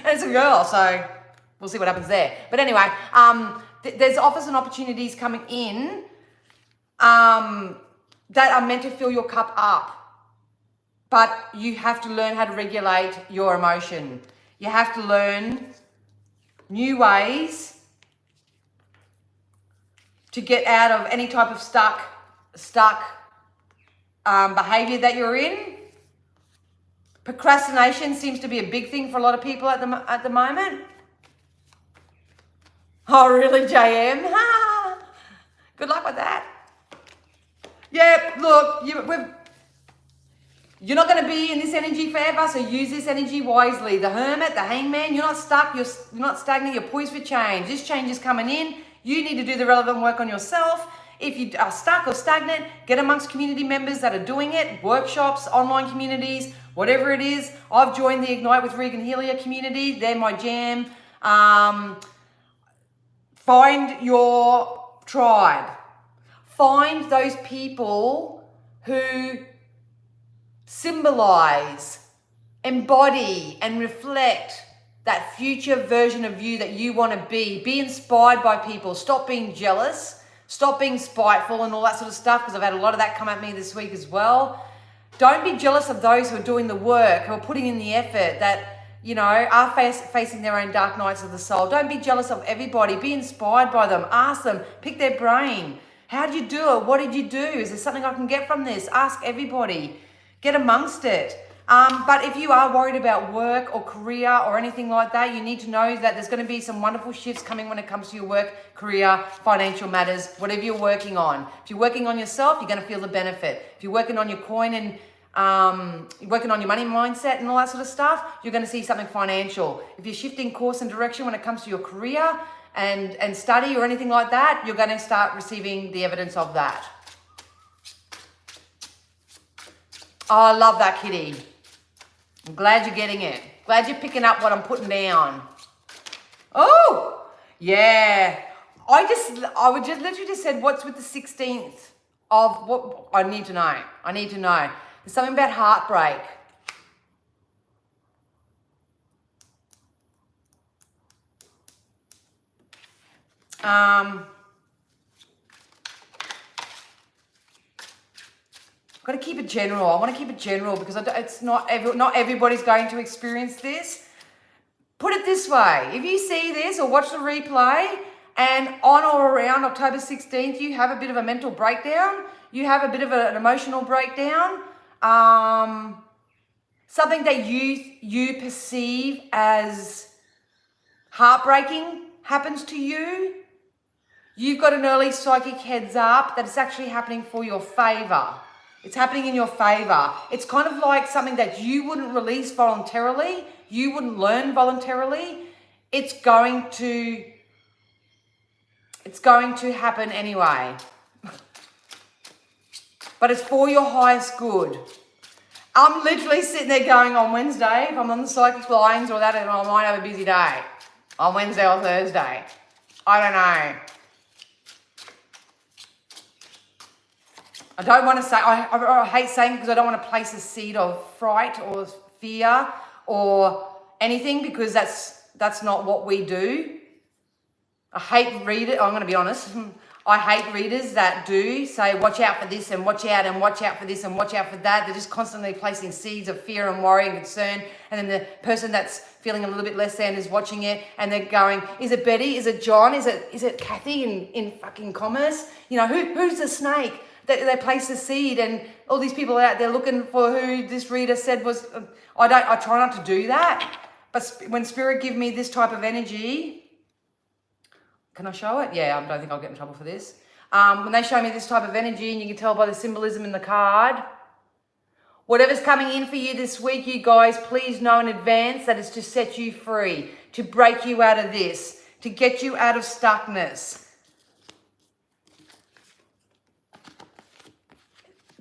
And it's a girl, so we'll see what happens there. But anyway, there's offers and opportunities coming in that are meant to fill your cup up. But you have to learn how to regulate your emotion. You have to learn new ways to get out of any type of stuck behavior that you're in. Procrastination seems to be a big thing for a lot of people at the moment. Oh, really, JM? Good luck with that. Yeah, look, you're not going to be in this energy forever, so use this energy wisely. The Hermit, the Hangman, you're not stuck, you're not stagnant, you're poised for change. This change is coming in. You need to do the relevant work on yourself. If you are stuck or stagnant, get amongst community members that are doing it, workshops, online communities, whatever it is. I've joined the Ignite with Regan Helia community. They're my jam. Find your tribe. Find those people who symbolize, embody, and reflect that future version of you that you want to be. Be inspired by people. Stop being jealous. Stop being spiteful and all that sort of stuff, because I've had a lot of that come at me this week as well. Don't be jealous of those who are doing the work, who are putting in the effort, that are facing their own dark nights of the soul. Don't be jealous of everybody. Be inspired by them. Ask them. Pick their brain. How did you do it? What did you do? Is there something I can get from this? Ask everybody. Get amongst it. But if you are worried about work or career or anything like that, you need to know that there's going to be some wonderful shifts coming when it comes to your work, career, financial matters, whatever you're working on. If you're working on yourself, you're going to feel the benefit. If you're working on your coin and you're working on your money mindset and all that sort of stuff, you're going to see something financial. If you're shifting course and direction when it comes to your career and study or anything like that, you're going to start receiving the evidence of that. Oh, I love that, Kitty. I'm glad you're getting it. Glad you're picking up what I'm putting down. Oh, yeah. I would just literally just said, what's with the 16th of what I need to know. I need to know. There's something about heartbreak. I've got to keep it general. I want to keep it general because it's not everybody's going to experience this. Put it this way. If you see this or watch the replay and on or around October 16th, you have a bit of a mental breakdown, you have a bit of an emotional breakdown, something that you perceive as heartbreaking happens to you, you've got an early psychic heads up that it's actually happening for your favor. It's happening in your favor. It's kind of like something that you wouldn't release voluntarily, you wouldn't learn voluntarily. It's going to happen anyway. But it's for your highest good. I'm literally sitting there going on Wednesday, if I'm on the psychic lines or that, and I might have a busy day. On Wednesday or Thursday. I don't know. I don't want to say, I hate saying it because I don't want to place a seed of fright or fear or anything, because that's not what we do. I hate readers, I'm going to be honest, I hate readers that do say watch out for this and watch out for this and watch out for that. They're just constantly placing seeds of fear and worry and concern, and then the person that's feeling a little bit less than is watching it and they're going, is it Betty, is it John, is it Kathy in fucking commerce? Who's the snake? They place a seed, and all these people out there looking for who this reader said was. I try not to do that, but when Spirit give me this type of energy, can I show it? Yeah, I don't think I'll get in trouble for this. When they show me this type of energy, and you can tell by the symbolism in the card, whatever's coming in for you this week, you guys, please know in advance that it's to set you free, to break you out of this, to get you out of stuckness.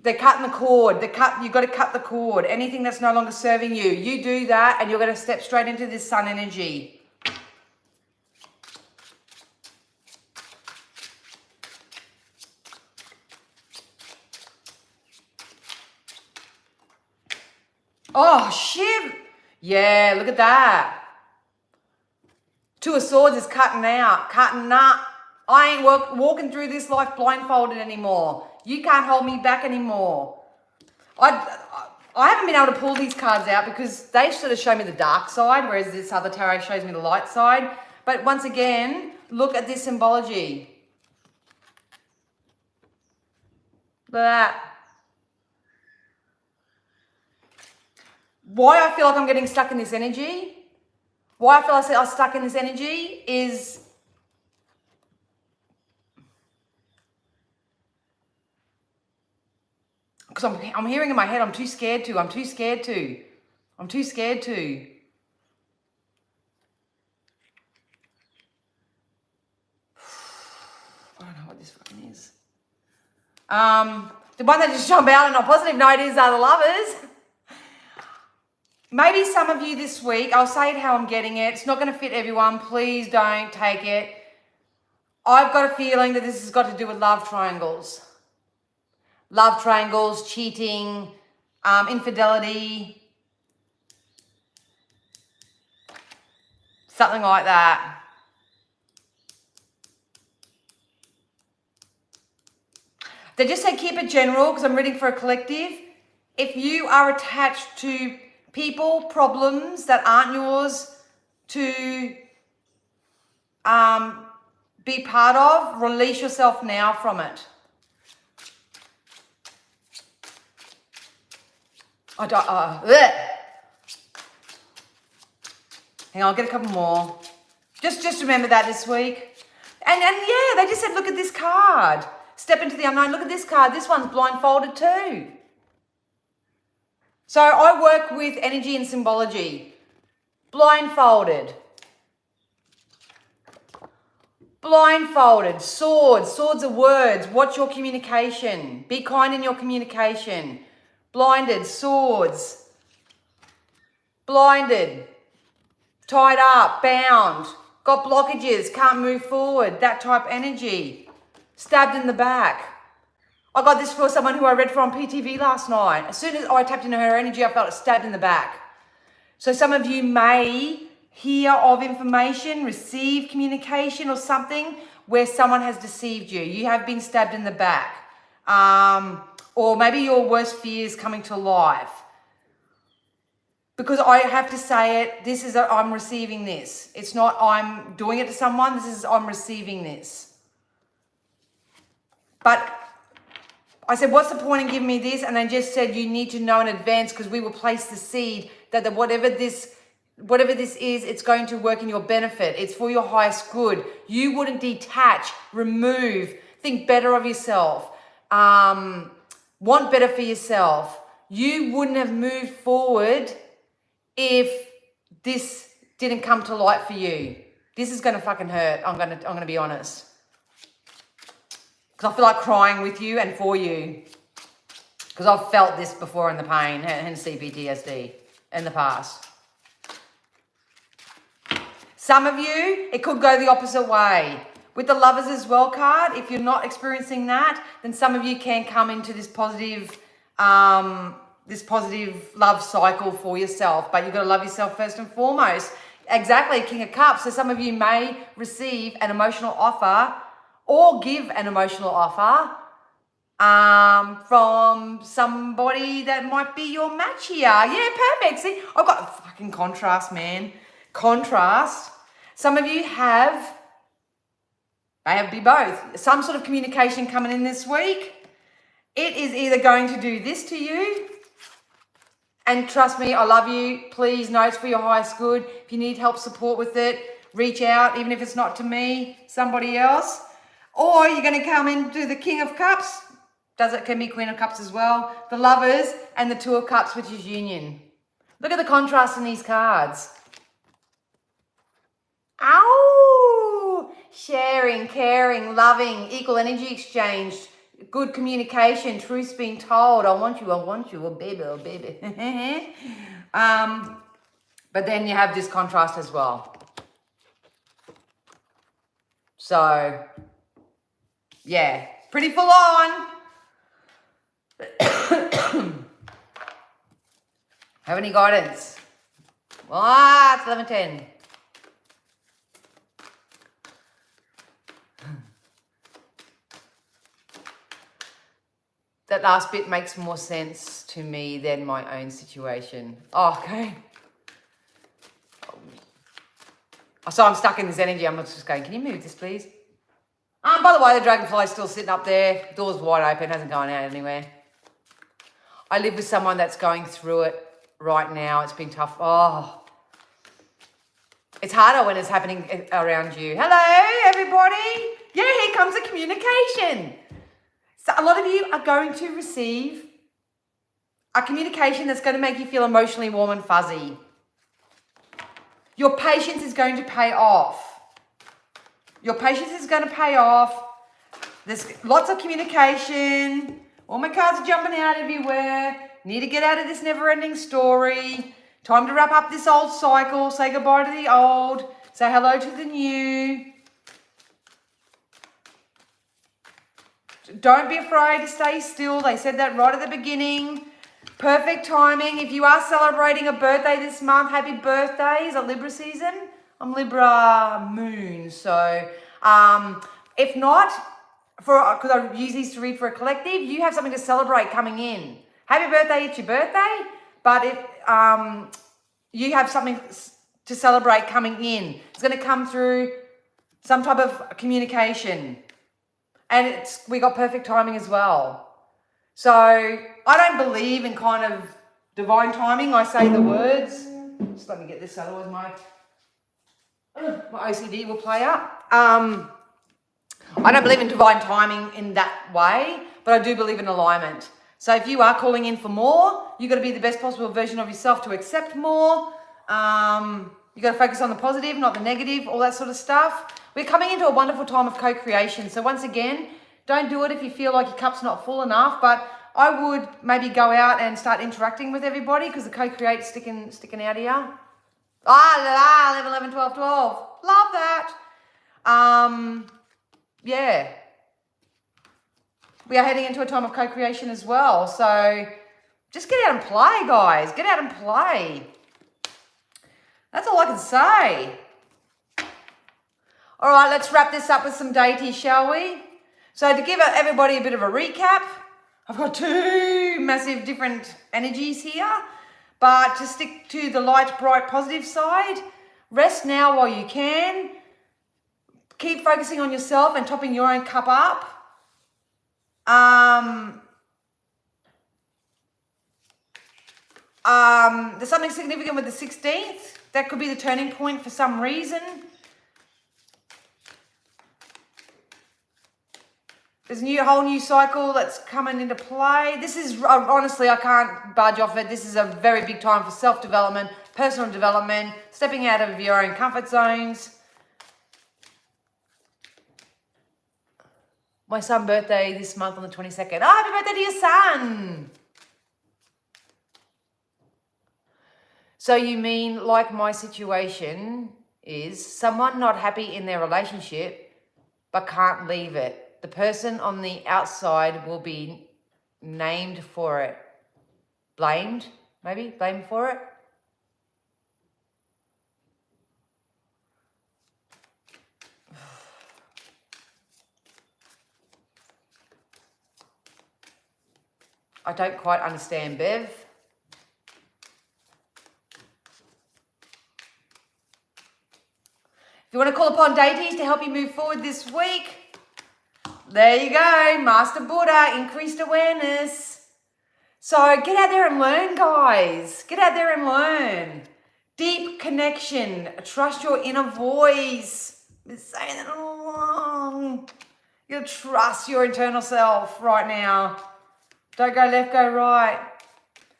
They're cutting the cord. You've got to cut the cord. Anything that's no longer serving you. You do that and you're going to step straight into this sun energy. Oh, shit. Yeah, look at that. Two of Swords is cutting out. Cutting up. I ain't walking through this life blindfolded anymore. You can't hold me back anymore. I haven't been able to pull these cards out because they sort of show me the dark side, whereas this other tarot shows me the light side. But once again, look at this symbology. Look at that. Why I feel like I'm getting stuck in this energy, why I feel like I'm stuck in this energy is because I'm hearing in my head, I'm too scared to. I don't know what this fucking is. The one that just jumped out on a positive note is the Lovers. Maybe some of you this week, I'll say it how I'm getting it. It's not going to fit everyone. Please don't take it. I've got a feeling that this has got to do with love triangles. Love triangles, cheating, infidelity, something like that. They just say keep it general because I'm reading for a collective. If you are attached to people, problems that aren't yours to be part of, release yourself now from it. Hang on, I'll get a couple more. Just remember that this week. And yeah, they just said, look at this card. Step into the unknown. Look at this card. This one's blindfolded too. So I work with energy and symbology. Blindfolded. Blindfolded. Swords. Swords are words. Watch your communication. Be kind in your communication. Blinded. Swords. Blinded. Tied up. Bound. Got blockages. Can't move forward. That type energy. Stabbed in the back. I got this for someone who I read for on PTV last night. As soon as I tapped into her energy, I felt it stabbed in the back. So some of you may hear of information, receive communication or something where someone has deceived you. You have been stabbed in the back. Or maybe your worst fears coming to life. Because I have to say it, I'm receiving this. It's not I'm doing it to someone, I'm receiving this. But I said, what's the point in giving me this? And they just said, you need to know in advance because we will place the seed that whatever this is, it's going to work in your benefit. It's for your highest good. You wouldn't detach, remove, think better of yourself, want better for yourself. You wouldn't have moved forward if this didn't come to light for you. This is going to fucking hurt. I'm going to be honest. Because I feel like crying with you and for you. Because I've felt this before in the pain and CPTSD in the past. Some of you, it could go the opposite way. With the Lovers as well card, if you're not experiencing that, then some of you can come into this positive love cycle for yourself. But you've got to love yourself first and foremost. Exactly, King of Cups. So some of you may receive an emotional offer or give an emotional offer from somebody that might be your match here. Yeah, perfect. See, I've got fucking contrast, man. Contrast. Some of you may be both. Some sort of communication coming in this week. It is either going to do this to you, and trust me, I love you. Please know it's for your highest good. If you need help, support with it, reach out, even if it's not to me, somebody else. Or you're going to come into the King of Cups. Can be Queen of Cups as well. The Lovers and the Two of Cups, which is union. Look at the contrast in these cards. Ow! Sharing, caring, loving, equal energy exchange, good communication, truths being told. I want you, oh baby, oh baby. But then you have this contrast as well. So, yeah, pretty full on. Have any guidance? It's 11:10. That last bit makes more sense to me than my own situation. Oh, okay. So I'm stuck in this energy. I'm just going, can you move this, please? By the way, the dragonfly's still sitting up there. Door's wide open, hasn't gone out anywhere. I live with someone that's going through it right now. It's been tough. Oh, it's harder when it's happening around you. Hello, everybody. Yeah, here comes the communication. So a lot of you are going to receive a communication that's going to make you feel emotionally warm and fuzzy. Your patience is going to pay off. Your patience is going to pay off. There's lots of communication. All my cards are jumping out everywhere. Need to get out of this never-ending story. Time to wrap up this old cycle. Say goodbye to the old. Say hello to the new. Don't be afraid to stay still. They said that right at the beginning. Perfect timing. If you are celebrating a birthday this month, happy birthday. Is it Libra season? I'm Libra moon. So if not, because I use these to read for a collective, you have something to celebrate coming in. Happy birthday, it's your birthday. But if you have something to celebrate coming in, it's going to come through some type of communication. And we got perfect timing as well. So I don't believe in kind of divine timing. I say the words. Just let me get this, otherwise my OCD will play up. I don't believe in divine timing in that way, but I do believe in alignment. So if you are calling in for more, you've got to be the best possible version of yourself to accept more. You've got to focus on the positive, not the negative, all that sort of stuff. We're coming into a wonderful time of co-creation. So once again, don't do it if you feel like your cup's not full enough, but I would maybe go out and start interacting with everybody because the co-create is sticking out here. Level 11, 12, 12. Love that. Yeah. We are heading into a time of co-creation as well. So just get out and play, guys. Get out and play. That's all I can say. All right, let's wrap this up with some deities, shall we? So to give everybody a bit of a recap, I've got two massive different energies here, but to stick to the light, bright, positive side, rest now while you can. Keep focusing on yourself and topping your own cup up. There's something significant with the 16th. That could be the turning point for some reason. There's a whole new cycle that's coming into play. This is, honestly, I can't budge off it. This is a very big time for self-development, personal development, stepping out of your own comfort zones. My son's birthday this month on the 22nd. Oh, happy birthday to your son. So you mean like my situation is someone not happy in their relationship but can't leave it. The person on the outside will be named for it. Blamed, maybe? Blamed for it? I don't quite understand, Bev. If you want to call upon deities to help you move forward this week, there you go. Master Buddha, increased awareness. So get out there and learn, guys. Get out there and learn. Deep connection. Trust your inner voice. I've been saying that all along. You gotta trust your internal self right now. Don't go left, go right.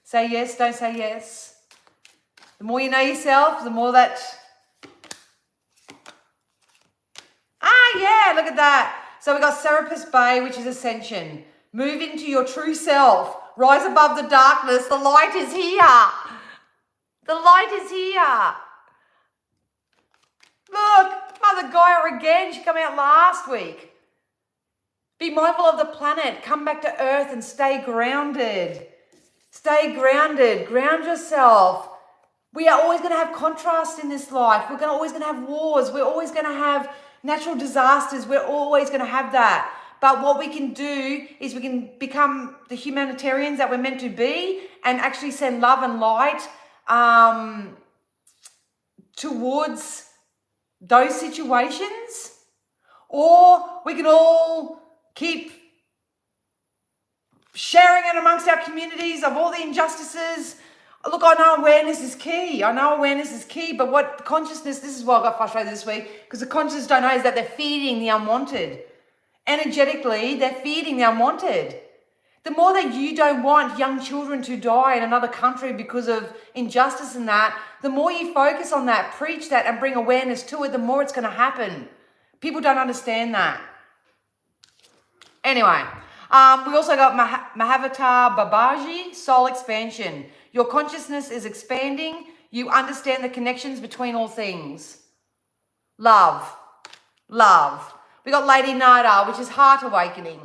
Say yes, don't say yes. The more you know yourself, the more that Yeah, look at that. So we got Serapis Bay, which is Ascension. Move into your true self. Rise above the darkness. The light is here. The light is here. Look, Mother Gaia again. She came out last week. Be mindful of the planet. Come back to Earth and stay grounded. Stay grounded. Ground yourself. We are always going to have contrast in this life. We're always going to have wars. We're always going to have natural disasters. We're always going to have that. But what we can do is we can become the humanitarians that we're meant to be and actually send love and light towards those situations. Or we can all keep sharing it amongst our communities of all the injustices. Look, I know awareness is key. But what consciousness, this is why I got frustrated this week, because the consciousness don't know is that they're feeding the unwanted. Energetically, they're feeding the unwanted. The more that you don't want young children to die in another country because of injustice and that, the more you focus on that, preach that, and bring awareness to it, the more it's going to happen. People don't understand that. Anyway, we also got Mahavatar Babaji, Soul Expansion. Your consciousness is expanding. You understand the connections between all things. Love. We got Lady Nada, which is Heart Awakening.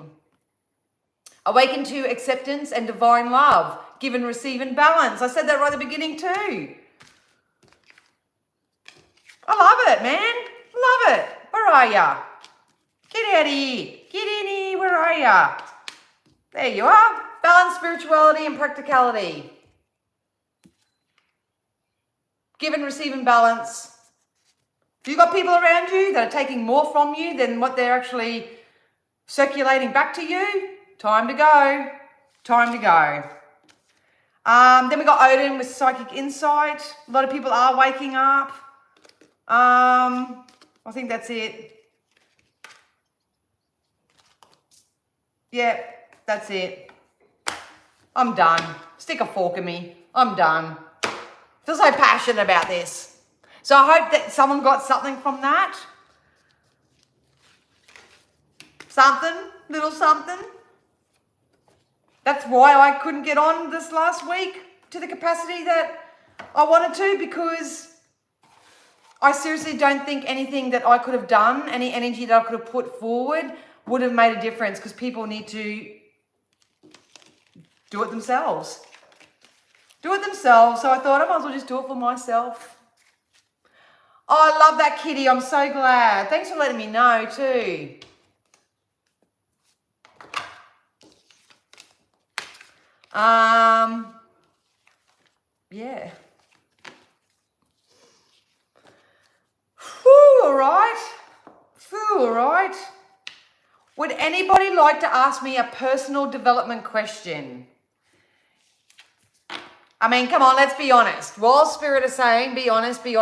Awaken to acceptance and divine love. Give and receive in balance. I said that right at the beginning too. I love it, man. Love it. Where are ya? Get out of here. Get in here. Where are ya? There you are. Balance, spirituality, and practicality. Give and receive in balance. If you've got people around you that are taking more from you than what they're actually circulating back to you, time to go. Time to go. Then we got Odin with Psychic Insight. A lot of people are waking up. I think that's it. Yeah, that's it. I'm done. Stick a fork in me. I'm done. Feel so passionate about this. So I hope that someone got something from that. Something, little something. That's why I couldn't get on this last week to the capacity that I wanted to, because I seriously don't think anything that I could have done, any energy that I could have put forward would have made a difference, because people need to do it themselves. So I thought I might as well just do it for myself. Oh, I love that, Kitty. I'm so glad. Thanks for letting me know too. Yeah. All right. Would anybody like to ask me a personal development question? I mean, come on, let's be honest. While Spirit is saying, be honest. Hey,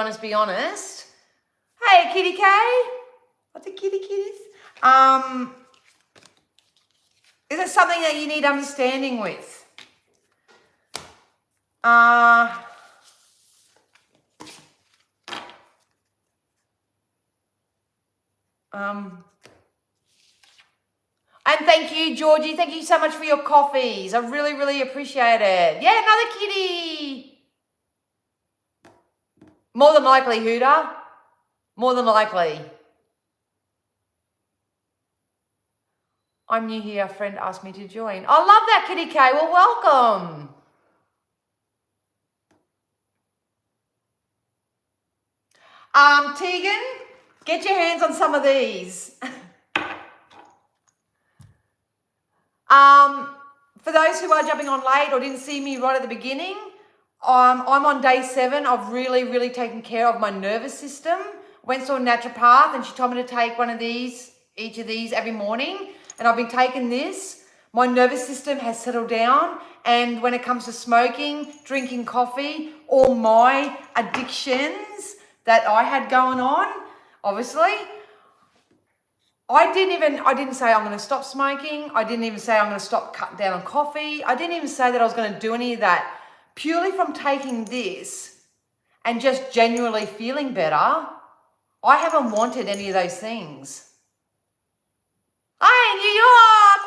Kitty K. What's the kitties? Is it something that you need understanding with? And thank you, Georgie. Thank you so much for your coffees. I really, really appreciate it. Yeah, another kitty. More than likely, Huda. More than likely. I'm new here. A friend asked me to join. I love that, Kitty K. Well, welcome. Tegan, get your hands on some of these. For those who are jumping on late or didn't see me right at the beginning, I'm on day 7 of really, really taking care of my nervous system. Went to a naturopath and she told me to take one of these, each of these every morning. And I've been taking this. My nervous system has settled down. And when it comes to smoking, drinking coffee, all my addictions that I had going on, obviously, I didn't say I'm going to stop smoking. I didn't even say I'm going to stop cutting down on coffee. I didn't even say that I was going to do any of that. Purely from taking this and just genuinely feeling better, I haven't wanted any of those things. Hi, New York!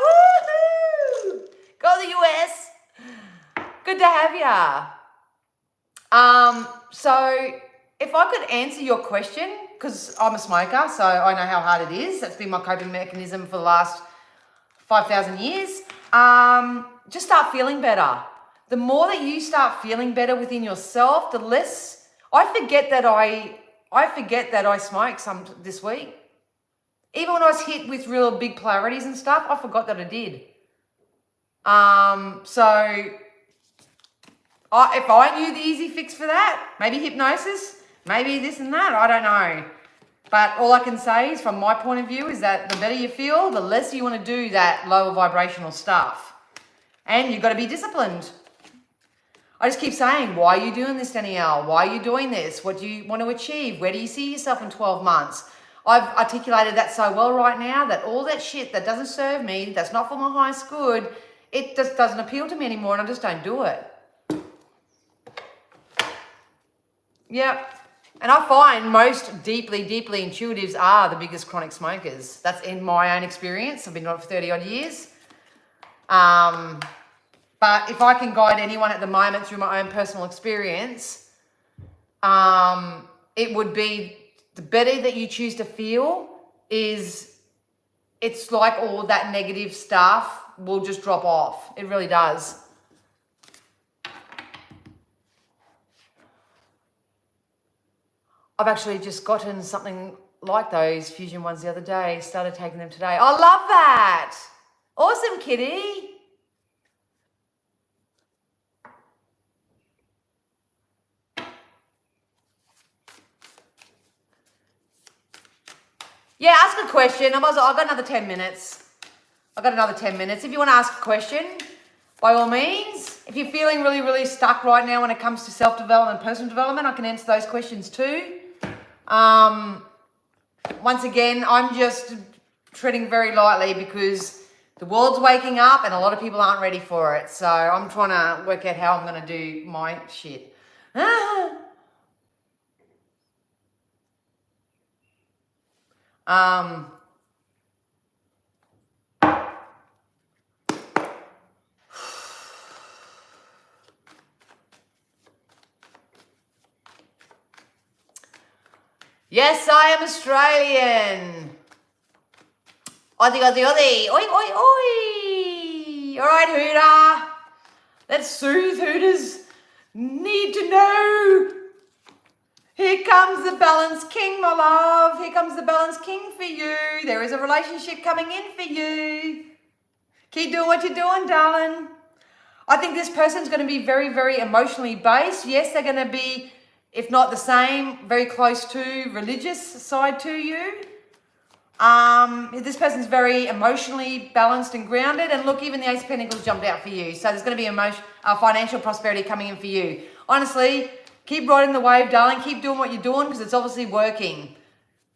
Woohoo! Go to the US. Good to have ya. So if I could answer your question, because I'm a smoker, so I know how hard it is. That's been my coping mechanism for the last 5,000 years. Just start feeling better. The more that you start feeling better within yourself, the less I forget that I smoked some this week. Even when I was hit with real big polarities and stuff, I forgot that I did. If I knew the easy fix for that, maybe hypnosis, maybe this and that, I don't know. But all I can say is from my point of view is that the better you feel, the less you want to do that lower vibrational stuff. And you've got to be disciplined. I just keep saying, why are you doing this, Danielle? Why are you doing this? What do you want to achieve? Where do you see yourself in 12 months? I've articulated that so well right now that all that shit that doesn't serve me, that's not for my highest good, it just doesn't appeal to me anymore and I just don't do it. Yep. And I find most deeply intuitives are the biggest chronic smokers. That's in my own experience. I've been doing it for 30 odd years. But if I can guide anyone at the moment through my own personal experience, it would be the better that you choose to feel is it's like all that negative stuff will just drop off. It really does. I've actually just gotten something like those fusion ones the other day. Started taking them today. I love that. Awesome, kitty. Yeah, ask a question. I've got another 10 minutes. If you want to ask a question, by all means. If you're feeling really stuck right now when it comes to self-development and personal development, I can answer those questions too. Once again, I'm just treading very lightly because the world's waking up and a lot of people aren't ready for it. So I'm trying to work out how I'm going to do my shit. Yes, I am Australian. Aussie, Aussie, Aussie. Oi, oi, oi. All right, Hooter. Let's soothe Hooter's need to know. Here comes the balance king, my love. Here comes the balance king for you. There is a relationship coming in for you. Keep doing what you're doing, darling. I think this person's going to be very emotionally based. Yes, they're going to be, if not the same, very close to religious side to you. This person's very emotionally balanced and grounded. And look, even the Ace of Pentacles jumped out for you. So there's going to be financial prosperity coming in for you. Honestly, keep riding the wave, darling. Keep doing what you're doing because it's obviously working.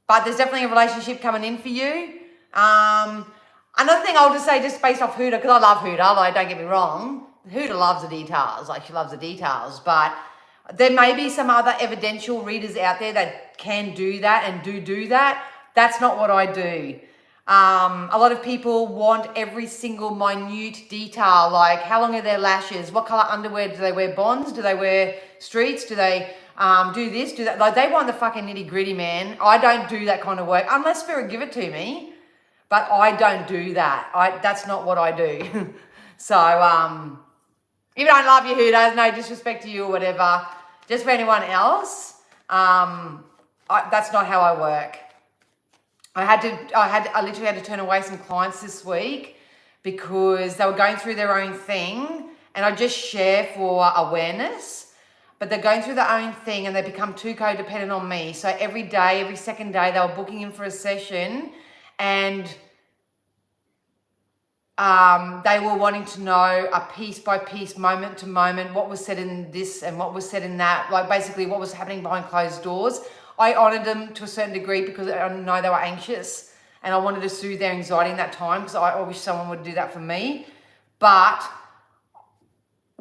But there's definitely a relationship coming in for you. Another thing I'll just say, just based off Hooter, because I love Hooter, like, don't get me wrong. Hooter loves the details. Like, she loves the details. But there may be some other evidential readers out there that can do that and do that. That's not what I do. A lot of people want every single minute detail, like how long are their lashes, what color underwear, do they wear bonds, do they wear streets, do they do this, do that. Like, they want the fucking nitty gritty, man. I don't do that kind of work unless Spirit give it to me, but I don't do that. That's not what I do. So even though I love you, Hooter, no disrespect to you or whatever, just for anyone else, that's not how I work. I literally had to turn away some clients this week because they were going through their own thing, and I just share for awareness, but they're going through their own thing and they become too codependent on me. So every day, every second day, they were booking in for a session, and they were wanting to know a piece by piece, moment to moment, what was said in this and what was said in that, like basically what was happening behind closed doors. I honoured them to a certain degree because I know they were anxious and I wanted to soothe their anxiety in that time because I wish someone would do that for me. But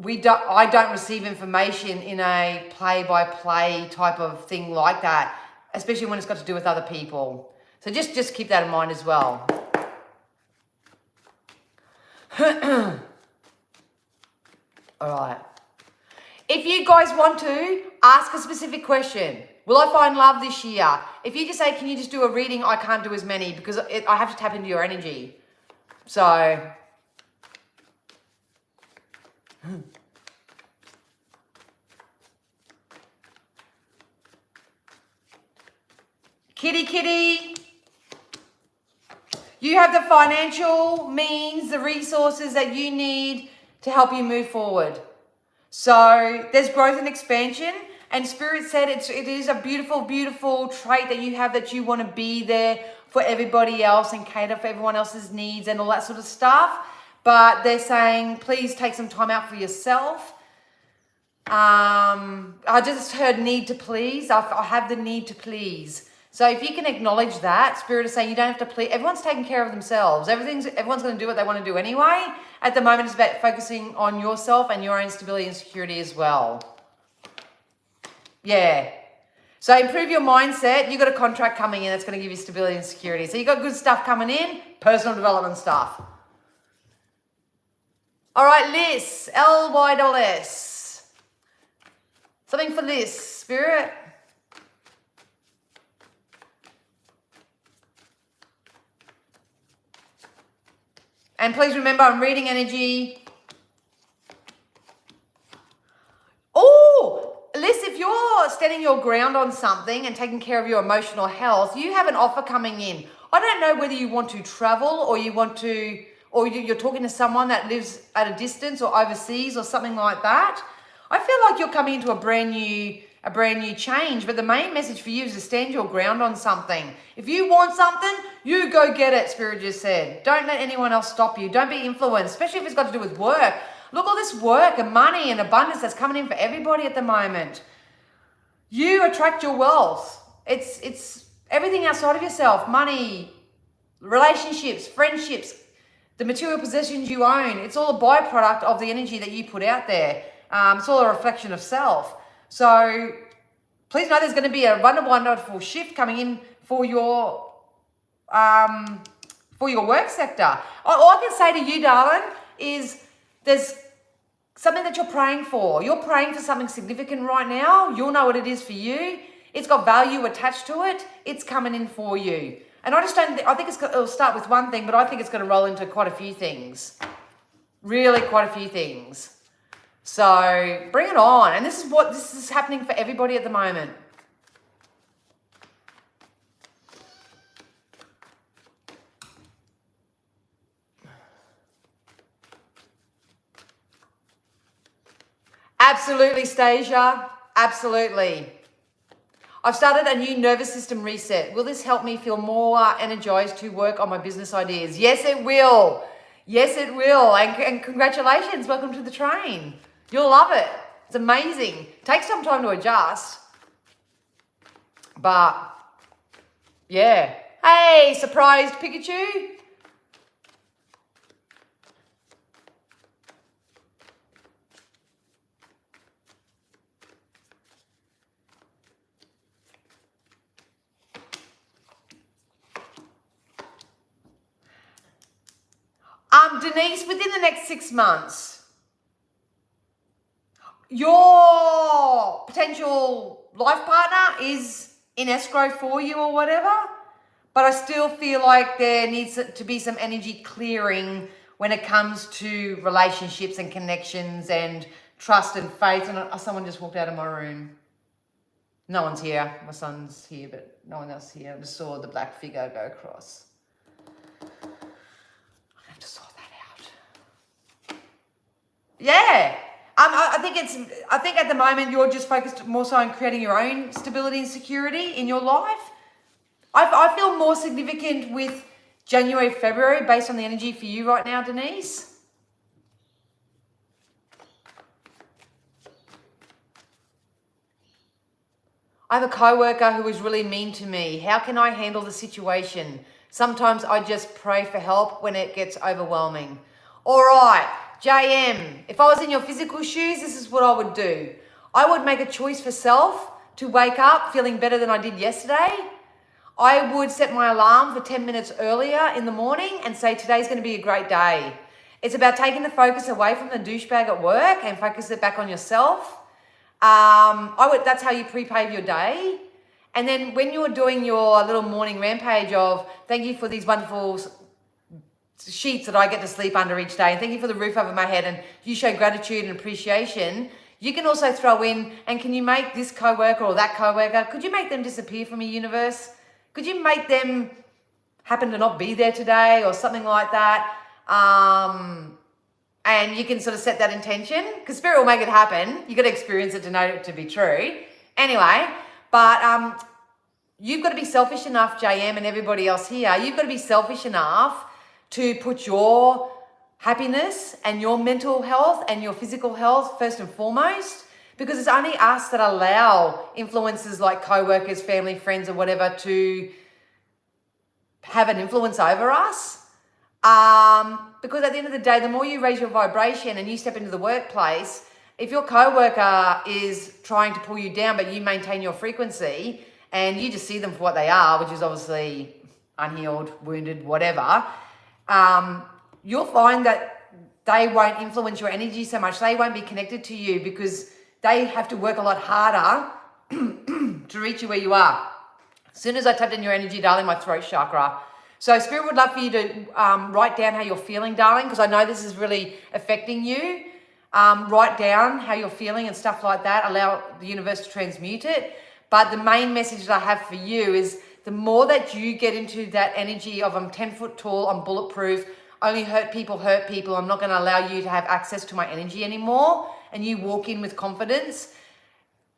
I don't receive information in a play-by-play type of thing like that, especially when it's got to do with other people. So just keep that in mind as well. All right. If you guys want to, ask a specific question. Will I find love this year? If you just say, can you just do a reading? I can't do as many because I have to tap into your energy. So... Kitty. You have the financial means, the resources that you need to help you move forward. So there's growth and expansion, and Spirit said it is a beautiful, beautiful trait that you have, that you want to be there for everybody else and cater for everyone else's needs and all that sort of stuff. But they're saying, please take some time out for yourself. I just heard need to please. I have the need to please. So if you can acknowledge that, Spirit is saying you don't have to please. Everyone's taking care of themselves. Everyone's going to do what they want to do anyway. At the moment, it's about focusing on yourself and your own stability and security as well. Yeah. So improve your mindset. You've got a contract coming in that's going to give you stability and security. So you've got good stuff coming in, personal development stuff. All right, Liz, Lyss. Something for Liz, Spirit. And please remember, I'm reading energy. Oh, Liz, if you're standing your ground on something and taking care of your emotional health, you have an offer coming in. I don't know whether you want to travel or you're talking to someone that lives at a distance or overseas or something like that. I feel like you're coming into a brand new change, but the main message for you is to stand your ground on something. If you want something, you go get it, Spirit just said. Don't let anyone else stop you. Don't be influenced, especially if it's got to do with work. Look, all this work and money and abundance that's coming in for everybody at the moment. You attract your wealth. It's everything outside of yourself. Money, relationships, friendships, the material possessions you own. It's all a byproduct of the energy that you put out there. It's all a reflection of self. So please know there's going to be a wonderful shift coming in for your work sector. All I can say to you, darling, is there's something that you're praying for. You're praying for something significant right now. You'll know what it is for you. It's got value attached to it. It's coming in for you. And I think it'll start with one thing, but I think it's going to roll into quite a few things. Really quite a few things. So bring it on. And this is happening for everybody at the moment. Absolutely, Stasia. Absolutely. I've started a new nervous system reset. Will this help me feel more energized to work on my business ideas? Yes, it will. Yes, it will. And congratulations. Welcome to the train. You'll love it. It's amazing. It takes some time to adjust. But, yeah. Hey, surprised Pikachu. Denise, within the next 6 months, your potential life partner is in escrow for you or whatever, but I still feel like there needs to be some energy clearing when it comes to relationships and connections and trust and faith. And someone just walked out of my room. No one's here. My son's here, but no one else here. I just saw the black figure go across. I have to sort that out. Yeah. I think at the moment you're just focused more so on creating your own stability and security in your life. I feel more significant with January, February based on the energy for you right now, Denise. I have a coworker who is really mean to me. How can I handle the situation? Sometimes I just pray for help when it gets overwhelming. All right, JM, if I was in your physical shoes, this is what I would do. I would make a choice for self to wake up feeling better than I did yesterday. I would set my alarm for 10 minutes earlier in the morning and say today's going to be a great day. It's about taking the focus away from the douchebag at work and focus it back on yourself. That's how you pre-pave your day. And then when you're doing your little morning rampage of thank you for these wonderful sheets that I get to sleep under each day, and thank you for the roof over my head, and you show gratitude and appreciation, you can also throw in, and can you make this coworker or that coworker, could you make them disappear from your universe? Could you make them happen to not be there today or something like that? And you can sort of set that intention, because spirit will make it happen. You got to experience it to know it to be true. Anyway, but you've got to be selfish enough, JM and everybody else here, you've got to be selfish enough to put your happiness and your mental health and your physical health first and foremost, because it's only us that allow influences like co-workers, family, friends or whatever to have an influence over us. Because at the end of the day, the more you raise your vibration and you step into the workplace, if your co-worker is trying to pull you down but you maintain your frequency and you just see them for what they are, which is obviously unhealed, wounded, whatever, you'll find that they won't influence your energy so much. They won't be connected to you because they have to work a lot harder to reach you where you are. As soon as I tapped in your energy, darling, my throat chakra. So Spirit would love for you to write down how you're feeling, darling, because I know this is really affecting you. Write down how you're feeling and stuff like that. Allow the universe to transmute it. But the main message that I have for you is the more that you get into that energy of I'm 10 foot tall, I'm bulletproof, only hurt people, I'm not going to allow you to have access to my energy anymore, and you walk in with confidence,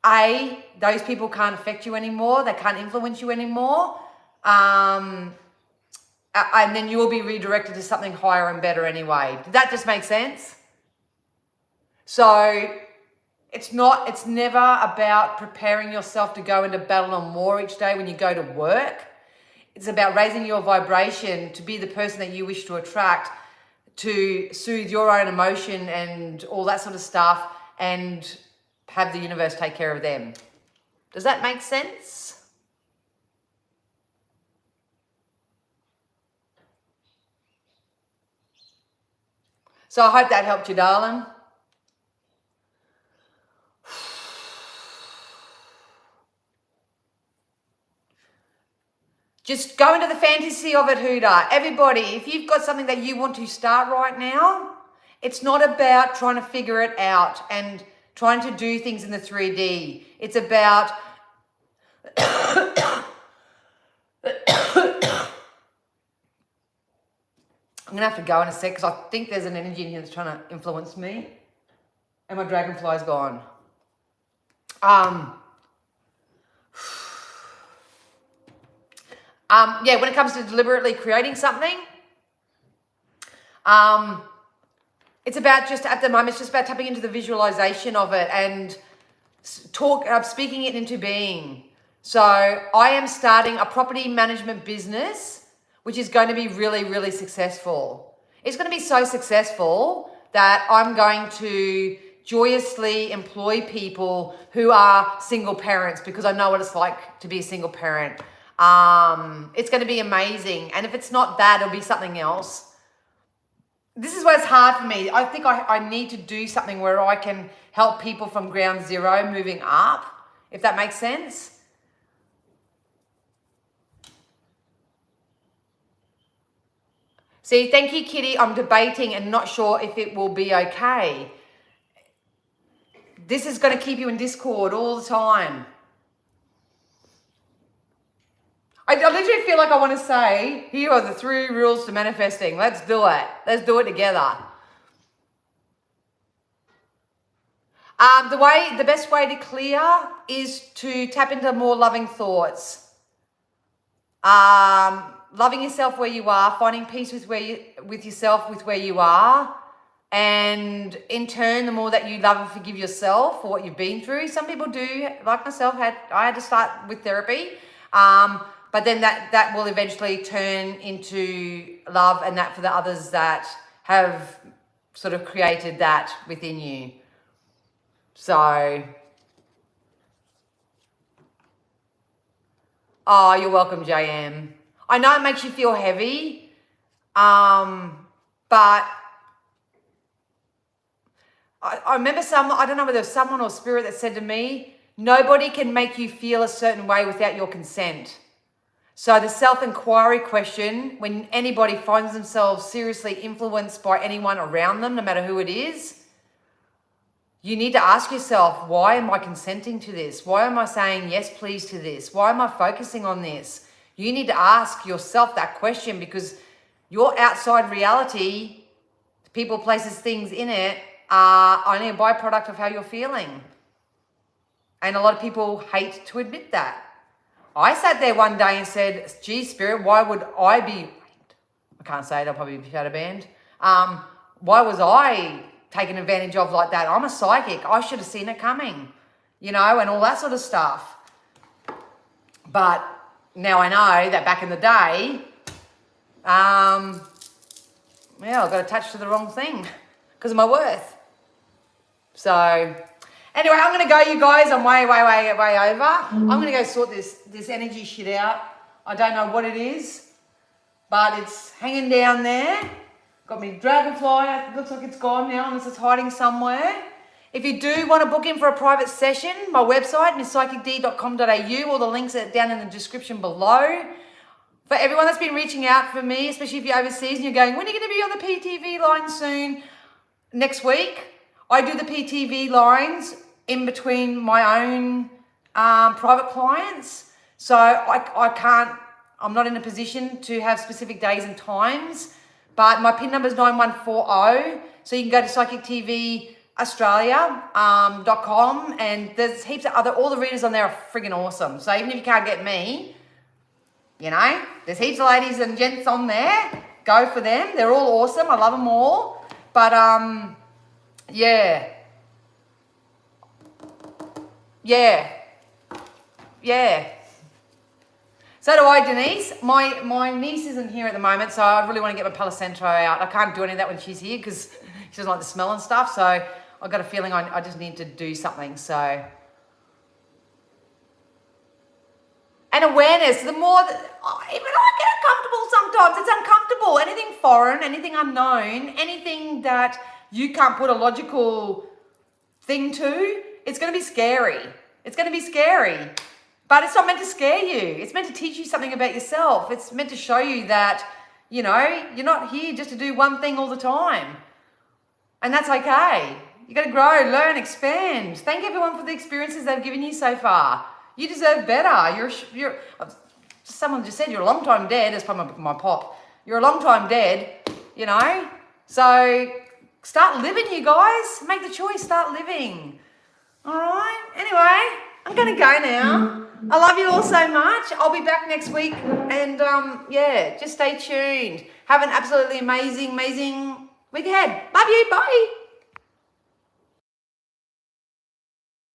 those people can't affect you anymore, they can't influence you anymore, and then you will be redirected to something higher and better anyway. Did that just make sense? So it's never about preparing yourself to go into battle and war each day when you go to work. It's about raising your vibration to be the person that you wish to attract, to soothe your own emotion and all that sort of stuff, and have the universe take care of them. Does that make sense? So I hope that helped you, darling. Just go into the fantasy of it, Huda. Everybody, if you've got something that you want to start right now, it's not about trying to figure it out and trying to do things in the 3D. It's about I'm going to have to go in a sec because I think there's an energy in here that's trying to influence me. And my dragonfly's gone. Yeah, when it comes to deliberately creating something, it's about just at the moment, it's just about tapping into the visualization of it and speaking it into being. So I am starting a property management business, which is going to be really, really successful. It's going to be so successful that I'm going to joyously employ people who are single parents because I know what it's like to be a single parent. It's going to be amazing. And if it's not that, it'll be something else. This is why it's hard for me. I think I need to do something where I can help people from ground zero moving up, if that makes sense. See, thank you, Kitty. I'm debating and not sure if it will be okay. This is going to keep you in Discord all the time. I literally feel like I want to say, here are the 3 rules to manifesting. Let's do it. Let's do it together. The best way to clear is to tap into more loving thoughts. Loving yourself where you are, finding peace with yourself, with where you are. And in turn, the more that you love and forgive yourself for what you've been through. Some people do, like myself, I had to start with therapy. But then that will eventually turn into love, and that for the others that have sort of created that within you. So, oh, you're welcome, JM. I know it makes you feel heavy, but I remember I don't know whether it was someone or spirit that said to me, nobody can make you feel a certain way without your consent. So the self-inquiry question, when anybody finds themselves seriously influenced by anyone around them, no matter who it is, you need to ask yourself, why am I consenting to this? Why am I saying yes, please to this? Why am I focusing on this? You need to ask yourself that question, because your outside reality, people, places, things in it, are only a byproduct of how you're feeling. And a lot of people hate to admit that. I sat there one day and said, gee, Spirit, why would I be, I can't say it, I'll probably be shadow banned. Why was I taken advantage of like that? I'm a psychic. I should have seen it coming, you know, and all that sort of stuff. But now I know that back in the day, I got attached to the wrong thing because of my worth. So anyway, I'm going to go, you guys. I'm way over. I'm going to go sort this energy shit out. I don't know what it is, but it's hanging down there. Got me dragonfly. It looks like it's gone now unless it's hiding somewhere. If you do want to book in for a private session, my website, misspsychicd.com.au. All the links are down in the description below. For everyone that's been reaching out for me, especially if you're overseas and you're going, when are you going to be on the PTV line soon? Next week. I do the PTV lines in between my own private clients. So I'm not in a position to have specific days and times, but my PIN number is 9140. So you can go to psychictvaustralia.com and there's heaps of all the readers on there are friggin' awesome. So even if you can't get me, you know, there's heaps of ladies and gents on there. Go for them. They're all awesome. I love them all. But, yeah. So do I, Denise. My niece isn't here at the moment, so I really want to get my Palo Santo out. I can't do any of that when she's here because she doesn't like the smell and stuff. So I've got a feeling I just need to do something. So, and awareness. The more even I get uncomfortable sometimes. It's uncomfortable. Anything foreign, anything unknown, anything that you can't put a logical thing to, it's going to be scary. It's going to be scary. But it's not meant to scare you. It's meant to teach you something about yourself. It's meant to show you that, you know, you're not here just to do one thing all the time. And that's okay. You got to grow, learn, expand. Thank everyone for the experiences they've given you so far. You deserve better. Someone just said you're a long time dead. That's probably my pop. You're a long time dead, you know. So start living, you guys. Make the choice. Start living. All right. Anyway, I'm going to go now. I love you all so much. I'll be back next week. And, just stay tuned. Have an absolutely amazing week ahead. Love you. Bye.